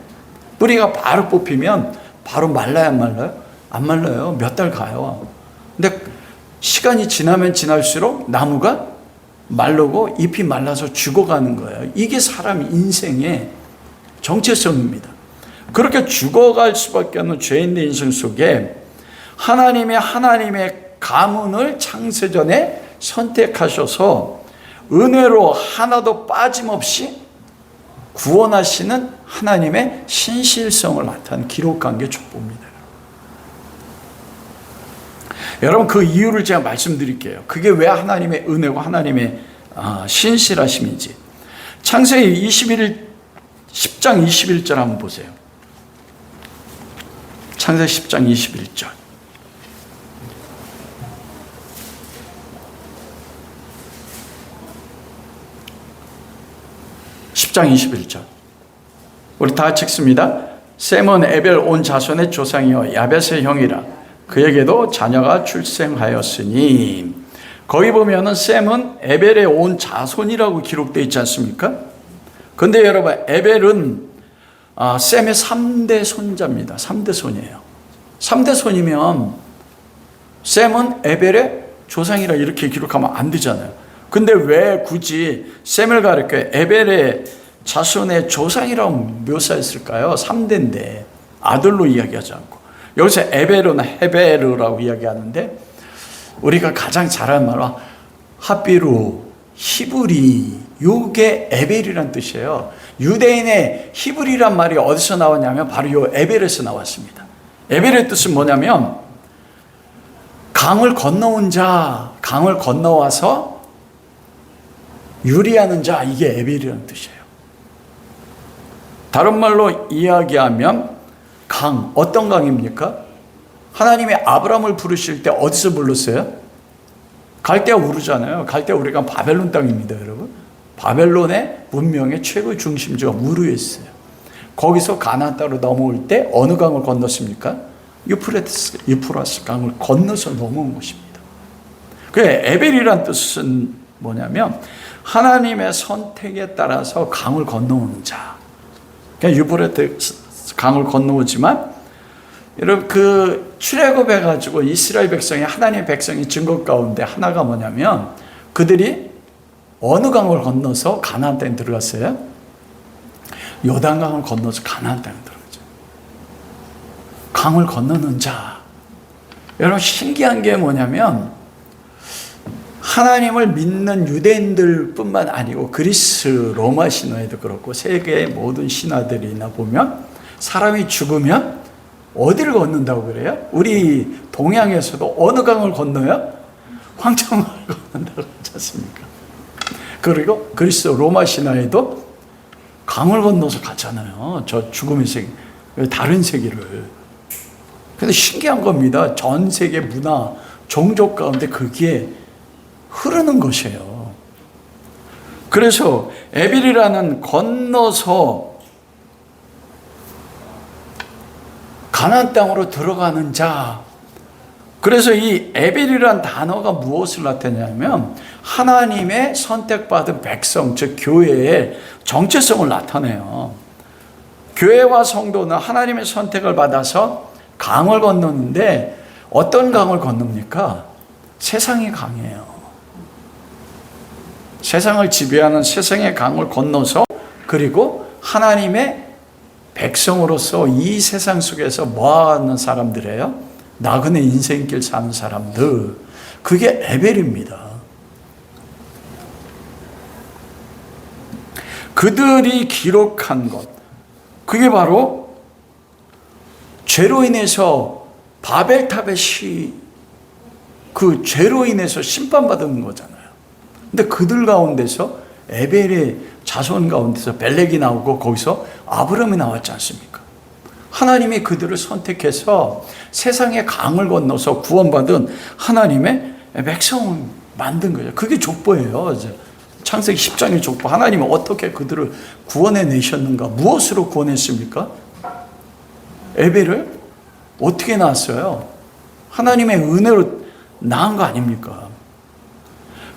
뿌리가 바로 뽑히면 바로 말라요, 안 말라요? 안 말라요. 몇 달 가요. 근데 시간이 지나면 지날수록 나무가 말르고 잎이 말라서 죽어가는 거예요. 이게 사람 인생의 정체성입니다. 그렇게 죽어갈 수밖에 없는 죄인의 인생 속에 하나님의 가문을 창세전에 선택하셔서 은혜로 하나도 빠짐없이 구원하시는 하나님의 신실성을 나타낸 기록한 게 족보입니다. 여러분, 그 이유를 제가 말씀드릴게요. 그게 왜 하나님의 은혜고 하나님의 신실하심인지. 창세기 10장 21절 한번 보세요. 창세기 10장 21절. 우리 다 같이 읽습니다. 셈은 에벨 온 자손의 조상이요 야벳의 형이라. 그에게도 자녀가 출생하였으니. 거기 보면은 셈은 에벨의 온 자손이라고 기록되어 있지 않습니까? 근데 여러분, 에벨은 셈의 3대 손자입니다. 3대 손이에요. 3대 손이면 셈은 에벨의 조상이라 이렇게 기록하면 안 되잖아요. 근데 왜 굳이 셈을 가르쳐 에벨의 자손의 조상이라고 묘사했을까요? 3대인데 아들로 이야기하지 않고. 여기서 에벨은 헤베르라고 이야기하는데, 우리가 가장 잘 아는 말은 하비루, 히브리, 요게 에벨이란 뜻이에요. 유대인의 히브리란 말이 어디서 나왔냐면 바로 요 에벨에서 나왔습니다. 에벨의 뜻은 뭐냐면 강을 건너온 자, 강을 건너와서 유리하는 자, 이게 에벨이라는 뜻이에요. 다른 말로 이야기하면 강, 어떤 강입니까? 하나님이 아브라함을 부르실 때 어디서 불렀어요? 갈대아 우르잖아요. 갈대아 우르가 바벨론 땅입니다, 여러분. 바벨론의 문명의 최고 중심지가 우르에 있어요. 거기서 가나안 땅으로 넘어올 때 어느 강을 건넜습니까? 유프라스 강을 건너서 넘어온 것입니다. 그 에벨이란 뜻은 뭐냐면 하나님의 선택에 따라서 강을 건너오는 자. 그냥 유프라스 강을 건너오지만, 여러분, 그 출애굽해가지고 이스라엘 백성이, 하나님의 백성이 증거 가운데 하나가 뭐냐면, 그들이 어느 강을 건너서 가나안 땅에 들어갔어요? 요단강을 건너서 가나안 땅에 들어갔죠. 강을 건너는 자. 여러분, 신기한 게 뭐냐면 하나님을 믿는 유대인들 뿐만 아니고 그리스 로마 신화에도 그렇고 세계의 모든 신화들이나 보면 사람이 죽으면 어디를 건넌다고 그래요? 우리 동양에서도 어느 강을 건너요? 황천강을 건넌다고 하지 않습니까? 그리고 그리스 로마 신화에도 강을 건너서 갔잖아요. 저 죽음의 세계, 다른 세계를. 근데 신기한 겁니다. 전 세계 문화, 종족 가운데 그게 흐르는 것이에요. 그래서 에벨이라는 건너서 가나안 땅으로 들어가는 자. 그래서 이 에벨이라는 단어가 무엇을 나타내냐면 하나님의 선택받은 백성, 즉 교회의 정체성을 나타내요. 교회와 성도는 하나님의 선택을 받아서 강을 건너는데 어떤 강을 건넙니까? 세상의 강이에요. 세상을 지배하는 세상의 강을 건너서 그리고 하나님의 백성으로서 이 세상 속에서 뭐하는 사람들이에요? 나그네 인생길 사는 사람들. 그게 에벨입니다. 그들이 기록한 것, 그게 바로 죄로 인해서 바벨탑의 그 죄로 인해서 심판받은 거잖아요. 근데 그들 가운데서 에벨의 자손 가운데서 벨렉이 나오고 거기서 아브라함이 나왔지 않습니까? 하나님이 그들을 선택해서 세상의 강을 건너서 구원받은 하나님의 백성을 만든 거예요. 그게 족보예요. 창세기 10장의 족보. 하나님은 어떻게 그들을 구원해 내셨는가? 무엇으로 구원했습니까? 에벨을 어떻게 낳았어요? 하나님의 은혜로 낳은 거 아닙니까?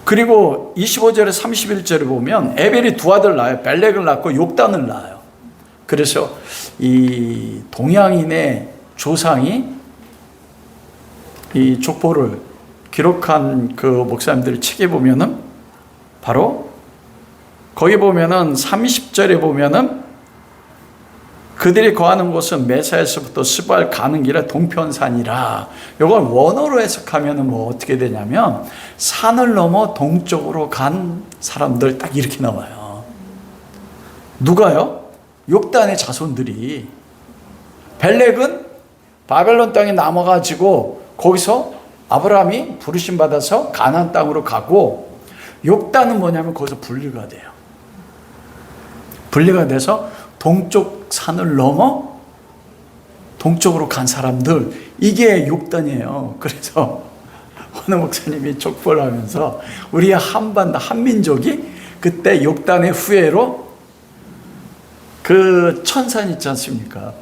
그리고 25절에 31절에 보면 에벨이 두 아들 낳아요. 벨렉을 낳고 욕단을 낳아요. 그래서 이 동양인의 조상이 이 족보를 기록한 그 목사님들 책에 보면은 바로 거기 보면은 30절에 보면은 그들이 거하는 곳은 메사에서부터 스발 가는 길에 동편산이라. 이걸 원어로 해석하면은 뭐 어떻게 되냐면 산을 넘어 동쪽으로 간 사람들 딱 이렇게 나와요. 누가요? 욕단의 자손들이. 벨렉은 바벨론 땅에 남아가지고 거기서 아브라함이 부르심 받아서 가나안 땅으로 가고, 욕단은 뭐냐면 거기서 분리가 돼요. 분리가 돼서 동쪽 산을 넘어 동쪽으로 간 사람들, 이게 욕단이에요. 그래서 어느 목사님이 족보를 하면서 우리 한민족이 그때 욕단의 후예로 그 천산 있지 않습니까?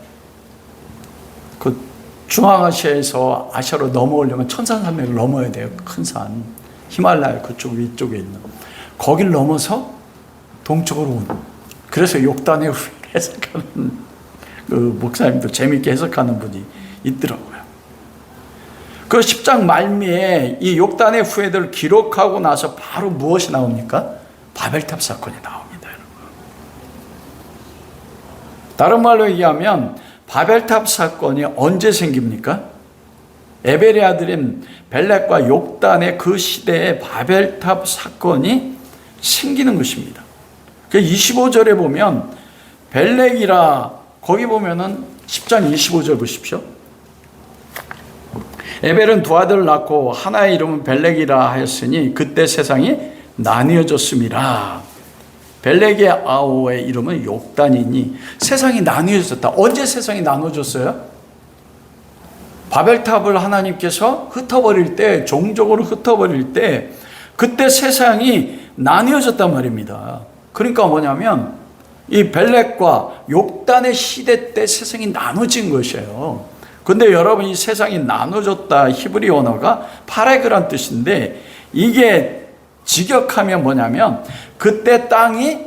그 중앙아시아에서 아시아로 넘어오려면 천산산맥을 넘어야 돼요. 큰 산, 히말라야 그쪽 위쪽에 있는, 거길 넘어서 동쪽으로 오는. 그래서 욕단의 후예를 해석하는 그 목사님도 재미있게 해석하는 분이 있더라고요. 그 10장 말미에 이 욕단의 후예들을 기록하고 나서 바로 무엇이 나옵니까? 바벨탑 사건이 나옵니다. 다른 말로 얘기하면 바벨탑 사건이 언제 생깁니까? 에벨의 아들인 벨렉과 욕단의 그 시대에 바벨탑 사건이 생기는 것입니다. 25절에 보면 벨렉이라, 거기 보면은 10장 25절 보십시오. 에벨은 두 아들을 낳고 하나의 이름은 벨렉이라 하였으니 그때 세상이 나뉘어졌음이라. 벨렉의 아우의 이름은 욕단이니 세상이 나뉘어졌다. 언제 세상이 나눠졌어요? 바벨탑을 하나님께서 흩어버릴 때, 종족으로 흩어버릴 때, 그때 세상이 나뉘어졌단 말입니다. 그러니까 뭐냐면 이 벨렉과 욕단의 시대 때 세상이 나눠진 것이에요. 근데 여러분, 이 세상이 나눠졌다, 히브리 언어가 파레그란 뜻인데, 이게 직역하면 뭐냐면 그때 땅이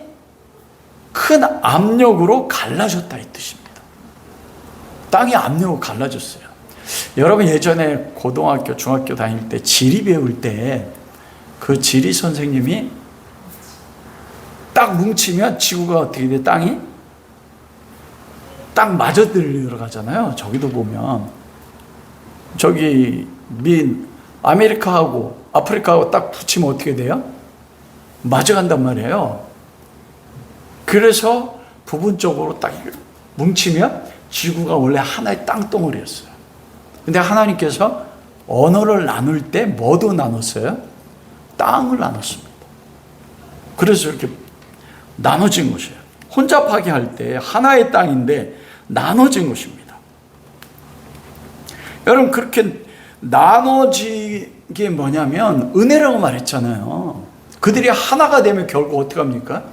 큰 압력으로 갈라졌다 이 뜻입니다. 땅이 압력으로 갈라졌어요. 여러분, 예전에 고등학교, 중학교 다닐 때 지리 배울 때 그 지리 선생님이 딱 뭉치면 지구가 어떻게 돼? 땅이 딱 맞아 들어가잖아요. 저기도 보면 저기 아메리카하고 아프리카하고 딱 붙이면 어떻게 돼요? 맞아간단 말이에요. 그래서 부분적으로 딱 뭉치면 지구가 원래 하나의 땅덩어리였어요. 근데 하나님께서 언어를 나눌 때 뭐도 나눴어요? 땅을 나눴습니다. 그래서 이렇게 나눠진 것이에요. 혼잡하게 할 때 하나의 땅인데 나눠진 것입니다. 여러분, 그렇게 나눠지게 뭐냐면 은혜라고 말했잖아요. 그들이 하나가 되면 결국 어떻게 합니까?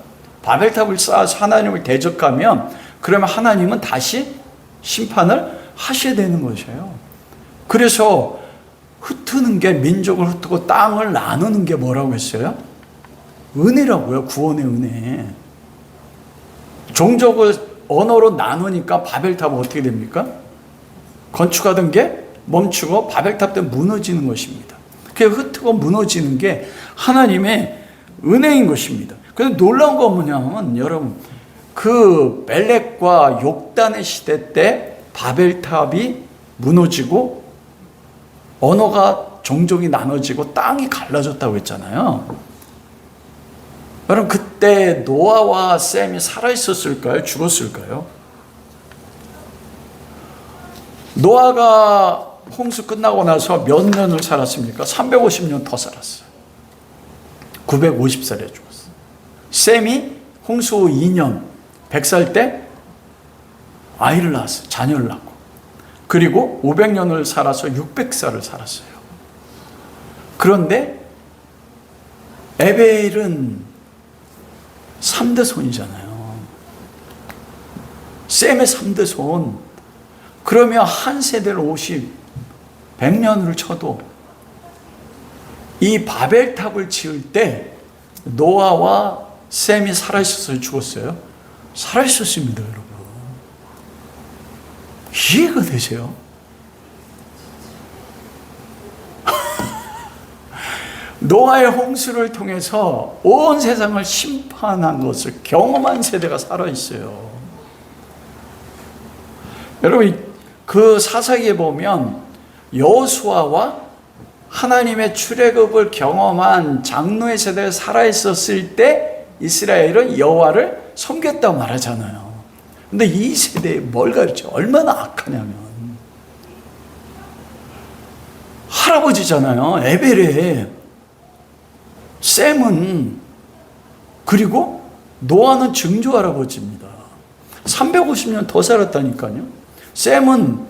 바벨탑을 쌓아서 하나님을 대적하면, 그러면 하나님은 다시 심판을 하셔야 되는 것이에요. 그래서 흩트는 게, 민족을 흩트고 땅을 나누는 게 뭐라고 했어요? 은혜라고요. 구원의 은혜. 종족을 언어로 나누니까 바벨탑은 어떻게 됩니까? 건축하던 게 멈추고 바벨탑도 무너지는 것입니다. 그 흩어고 무너지는 게 하나님의 은혜인 것입니다. 그런데 놀라운 건 뭐냐면 여러분, 그 벨렉과 욕단의 시대 때 바벨탑이 무너지고 언어가 종족이 나눠지고 땅이 갈라졌다고 했잖아요. 여러분, 그때 노아와 셈이 살아있었을까요? 죽었을까요? 노아가 홍수 끝나고 나서 몇 년을 살았습니까? 350년 더 살았어요. 950살에 죽었어요. 셈이 홍수 후 2년 100살 때 아이를 낳았어요. 자녀를 낳고. 그리고 500년을 살아서 600살을 살았어요. 그런데 에벨은 3대 손이잖아요. 셈의 3대 손. 그러면 한 세대를 100년을 쳐도 이 바벨탑을 지을 때 노아와 셈이 살아있었어요? 죽었어요? 살아있었습니다, 여러분. 이해가 되세요? 노아의 홍수를 통해서 온 세상을 심판한 것을 경험한 세대가 살아있어요. 여러분, 그 사사기에 보면 여호수아와 하나님의 출애굽을 경험한 장로의 세대가 살아있었을 때 이스라엘은 여호와를 섬겼다고 말하잖아요. 근데 이 세대에 뭘 가르쳐? 얼마나 악하냐면 할아버지잖아요. 에벨의 셈은, 그리고 노아는 증조 할아버지입니다. 350년 더 살았다니까요. 셈은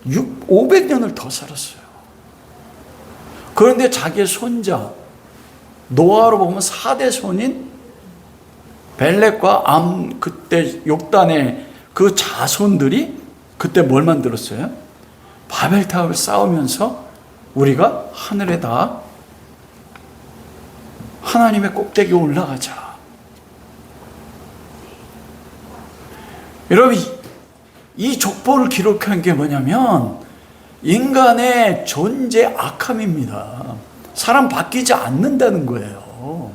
500년을 더 살았어요. 그런데 자기의 손자, 노아로 보면 4대 손인 벨렉과 그때 욕단의 그 자손들이 그때 뭘 만들었어요? 바벨탑을 쌓으면서 우리가 하늘에다 하나님의 꼭대기에 올라가자. 여러분, 이 족보를 기록한 게 뭐냐면 인간의 존재 악함입니다. 사람 바뀌지 않는다는 거예요.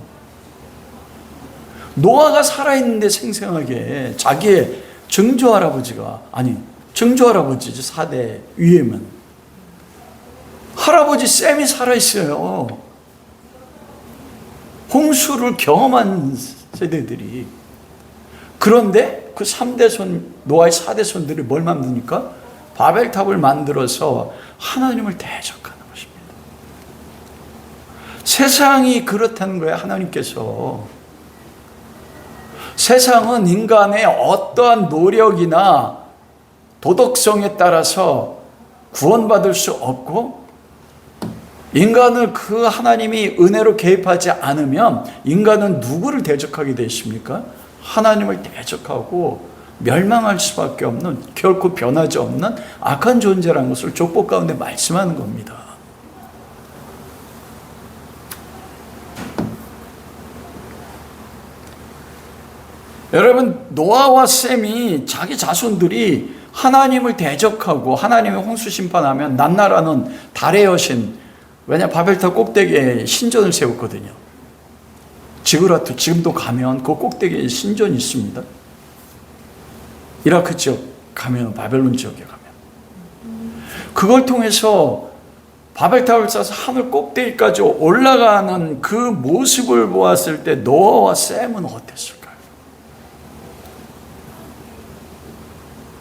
노아가 살아있는데 생생하게 자기의 증조할아버지가, 아니 증조할아버지지, 4대 위에면 할아버지 셈이 살아있어요. 홍수를 경험한 세대들이. 그런데 그 3대 손, 노아의 4대 손들이 뭘 만드니까? 바벨탑을 만들어서 하나님을 대적하는 것입니다. 세상이 그렇다는 거예요. 하나님께서. 세상은 인간의 어떠한 노력이나 도덕성에 따라서 구원받을 수 없고, 인간을 그 하나님이 은혜로 개입하지 않으면 인간은 누구를 대적하게 되어 있습니까? 하나님을 대적하고 멸망할 수밖에 없는, 결코 변하지 없는 악한 존재라는 것을 족보 가운데 말씀하는 겁니다. 여러분, 노아와 셈이 자기 자손들이 하나님을 대적하고 하나님의 홍수 심판하면 난나라는 달의 여신, 왜냐 바벨탑 꼭대기에 신전을 세웠거든요. 지그라트, 지금도 가면 그 꼭대기에 신전이 있습니다. 이라크 지역 가면, 바벨론 지역에 가면 그걸 통해서 바벨탑을 쌓아서 하늘 꼭대기까지 올라가는 그 모습을 보았을 때 노아와 셈은 어땠을까요?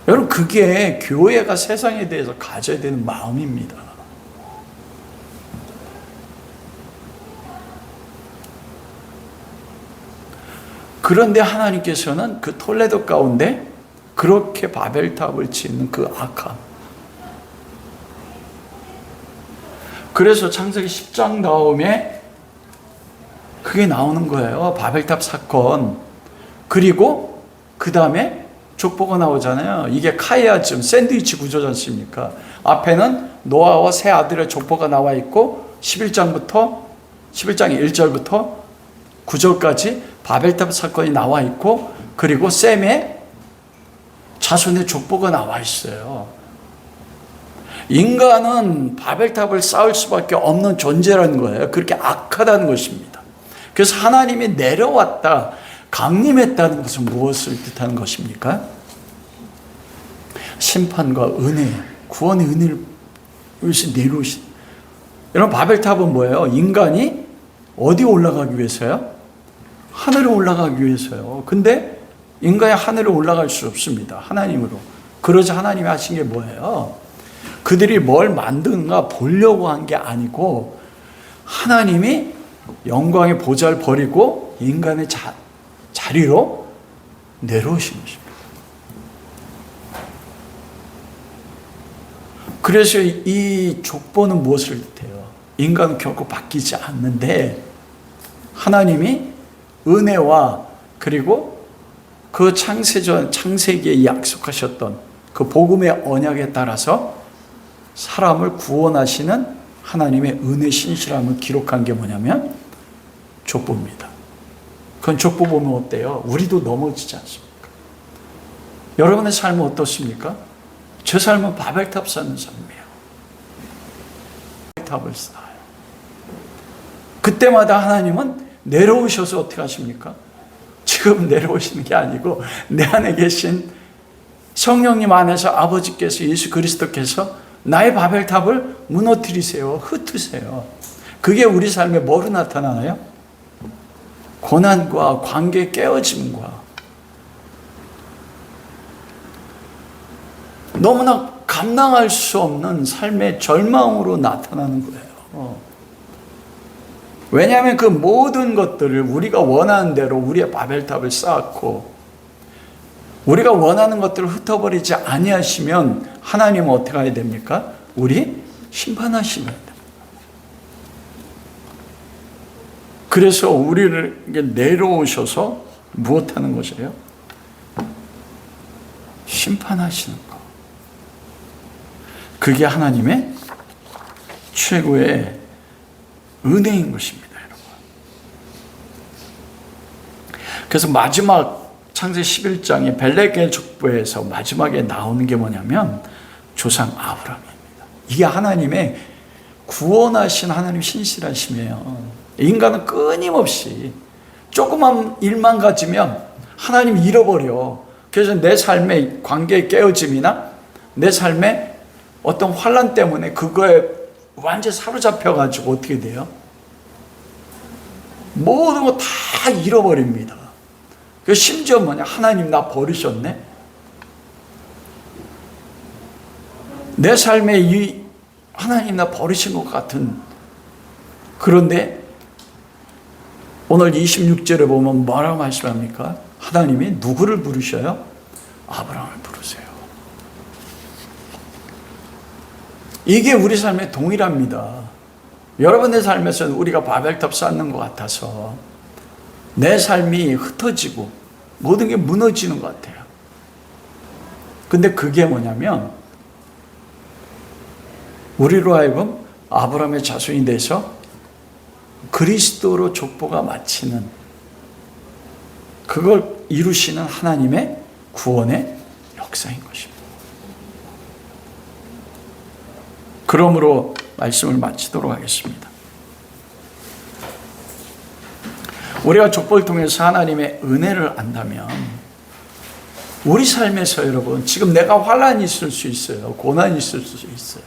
여러분, 그게 교회가 세상에 대해서 가져야 되는 마음입니다. 그런데 하나님께서는 그 톨레도 가운데 그렇게 바벨탑을 짓는 그 악함. 그래서 창세기 10장 다음에 그게 나오는 거예요. 바벨탑 사건. 그리고 그 다음에 족보가 나오잖아요. 이게 카이아즘, 샌드위치 구조지 않습니까? 앞에는 노아와 세 아들의 족보가 나와 있고 11장 1절부터 9절까지 바벨탑 사건이 나와 있고, 그리고 셈의 자손의 족보가 나와 있어요. 인간은 바벨탑을 쌓을 수밖에 없는 존재라는 거예요. 그렇게 악하다는 것입니다. 그래서 하나님이 내려왔다, 강림했다는 것은 무엇을 뜻하는 것입니까? 심판과 은혜, 구원의 은혜를 위해서 내려오신. 여러분, 바벨탑은 뭐예요? 인간이 어디 올라가기 위해서요? 하늘에 올라가기 위해서요. 근데 인간이 하늘에 올라갈 수 없습니다. 하나님으로. 그러자 하나님이 하신 게 뭐예요? 그들이 뭘 만드는가 보려고 한 게 아니고 하나님이 영광의 보좌를 버리고 인간의 자리로 내려오신 것입니다. 그래서 이 족보는 무엇을 뜻해요? 인간은 결코 바뀌지 않는데 하나님이 은혜와 그리고 그 창세기에 약속하셨던 그 복음의 언약에 따라서 사람을 구원하시는 하나님의 은혜 신실함을 기록한 게 뭐냐면 족보입니다. 그건 족보 보면 어때요? 우리도 넘어지지 않습니까? 여러분의 삶은 어떻습니까? 제 삶은 바벨탑 쌓는 삶이에요. 바벨탑을 쌓아요. 그때마다 하나님은 내려오셔서 어떻게 하십니까? 지금 내려오시는 게 아니고 내 안에 계신 성령님 안에서 아버지께서 예수 그리스도께서 나의 바벨탑을 무너뜨리세요. 흩으세요. 그게 우리 삶에 뭐로 나타나나요? 고난과 관계 깨어짐과 너무나 감당할 수 없는 삶의 절망으로 나타나는 거예요. 왜냐하면 그 모든 것들을 우리가 원하는 대로 우리의 바벨탑을 쌓았고 우리가 원하는 것들을 흩어버리지 아니하시면 하나님은 어떻게 해야 됩니까? 우리 심판하시면 됩니다. 그래서 우리를 내려오셔서 무엇하는 것이에요? 심판하시는 것. 그게 하나님의 최고의 은혜인 것입니다, 여러분. 그래서 마지막 창세 11장의 벨렉의 족보에서 마지막에 나오는 게 뭐냐면 조상 아브라함입니다. 이게 하나님의 구원하신 하나님 신실하심이에요. 인간은 끊임없이 조그만 일만 가지면 하나님 잃어버려. 그래서 내 삶의 관계의 깨어짐이나 내 삶의 어떤 환난 때문에 그거에 완전히 사로잡혀가지고 어떻게 돼요? 모든 거 다 잃어버립니다. 심지어 뭐냐? 하나님 나 버리셨네? 내 삶에 이 하나님 나 버리신 것 같은. 그런데 오늘 26절에 보면 뭐라고 말씀합니까? 하나님이 누구를 부르셔요? 아브라함을 부르세요. 이게 우리 삶의 동일합니다. 여러분의 삶에서는 우리가 바벨탑 쌓는 것 같아서 내 삶이 흩어지고 모든 게 무너지는 것 같아요. 근데 그게 뭐냐면 우리로 하여금 아브라함의 자손이 돼서 그리스도로 족보가 마치는 그걸 이루시는 하나님의 구원의 역사인 것입니다. 그러므로 말씀을 마치도록 하겠습니다. 우리가 족보를 통해서 하나님의 은혜를 안다면 우리 삶에서 여러분 지금 내가 환난이 있을 수 있어요. 고난이 있을 수 있어요.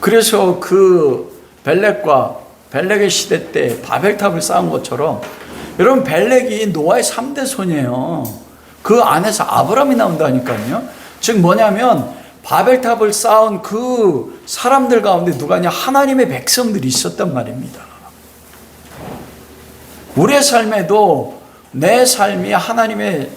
그래서 그 벨렉의 시대 때 바벨탑을 쌓은 것처럼 여러분 벨렉이 노아의 3대 손이에요. 그 안에서 아브라함이 나온다니까요. 즉 뭐냐면 바벨탑을 쌓은 그 사람들 가운데 누가냐? 하나님의 백성들이 있었단 말입니다. 우리의 삶에도 내 삶이 하나님의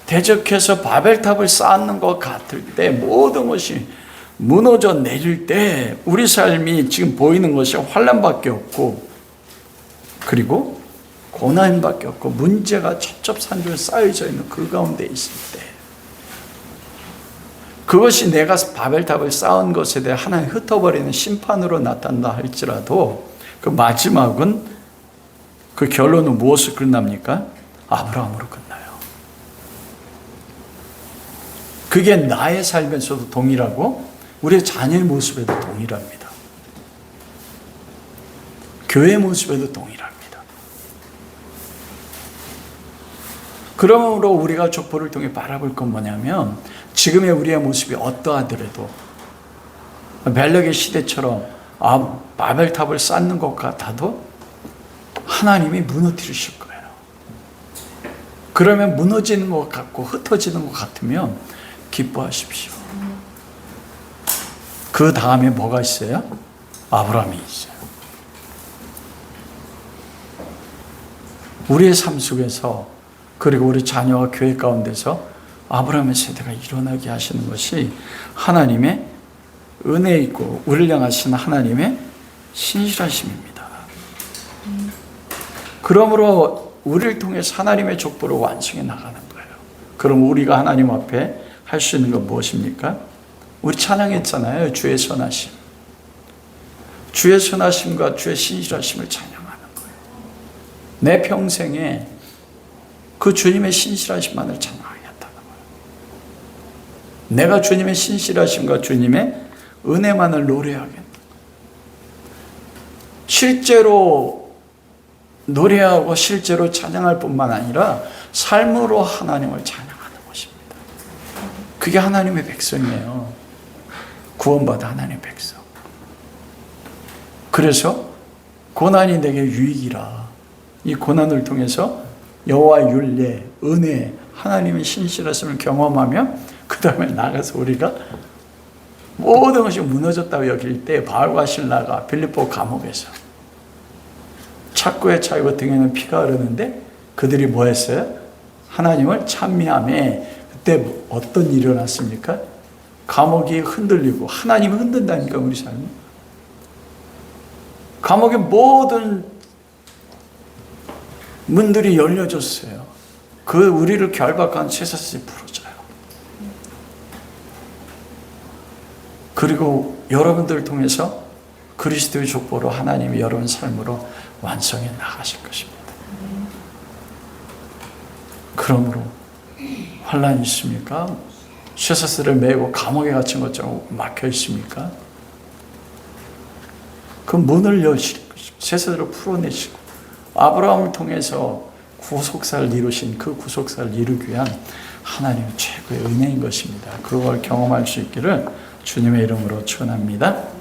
대적해서 바벨탑을 쌓는 것 같을 때 모든 것이 무너져 내릴 때 우리 삶이 지금 보이는 것이 환난밖에 없고 그리고 고난밖에 없고 문제가 첩첩산중 쌓여져 있는 그 가운데 있을 때 그것이 내가 바벨탑을 쌓은 것에 대해 하나님 흩어버리는 심판으로 나타난다 할지라도 그 마지막은 그 결론은 무엇을 끝납니까? 아브라함으로 끝나요. 그게 나의 삶에서도 동일하고 우리의 자녀의 모습에도 동일합니다. 교회의 모습에도 동일합니다. 그러므로 우리가 족보를 통해 바라볼 건 뭐냐면 지금의 우리의 모습이 어떠하더라도 멜렉의 시대처럼 바벨탑을 쌓는 것 같아도 하나님이 무너뜨리실 거예요. 그러면 무너지는 것 같고 흩어지는 것 같으면 기뻐하십시오. 그 다음에 뭐가 있어요? 아브라함이 있어요. 우리의 삶 속에서 그리고 우리 자녀와 교회 가운데서 아브라함의 세대가 일어나게 하시는 것이 하나님의 은혜 있고 우리를 향하신 하나님의 신실하심입니다. 그러므로 우리를 통해서 하나님의 족보를 완성해 나가는 거예요. 그럼 우리가 하나님 앞에 할 수 있는 건 무엇입니까? 우리 찬양했잖아요. 주의 선하심. 주의 선하심과 주의 신실하심을 찬양하는 거예요. 내 평생에 그 주님의 신실하심만을 찬양하겠다는 거예요. 내가 주님의 신실하심과 주님의 은혜만을 노래하겠다. 실제로 노래하고 실제로 찬양할 뿐만 아니라 삶으로 하나님을 찬양하는 것입니다. 그게 하나님의 백성이에요. 구원받아 하나님의 백성. 그래서 고난이 내게 유익이라. 이 고난을 통해서 여호와의 율례, 은혜, 하나님의 신실하심을 경험하며 그 다음에 나가서 우리가 모든 것이 무너졌다고 여길 때 바알과 실라가 빌립보 감옥에서 착고에 차이고 등에는 피가 흐르는데 그들이 뭐 했어요? 하나님을 찬미하며 그때 어떤 일이 일어났습니까? 감옥이 흔들리고 하나님이 흔든다니까 우리 삶이. 감옥의 모든 문들이 열려졌어요. 그 우리를 결박한 쇠사슬이 풀어져요. 그리고 여러분들을 통해서 그리스도의 족보로 하나님이 여러분 삶으로 완성해 나가실 것입니다. 그러므로 환란이 있습니까? 쇠사슬을 메고 감옥에 갇힌 것처럼 막혀 있습니까? 그 문을 여실 것입니다. 쇠사슬을 풀어내시고 아브라함을 통해서 구속사를 이루신 그 구속사를 이루기 위한 하나님의 최고의 은혜인 것입니다. 그걸 경험할 수 있기를 주님의 이름으로 축원합니다.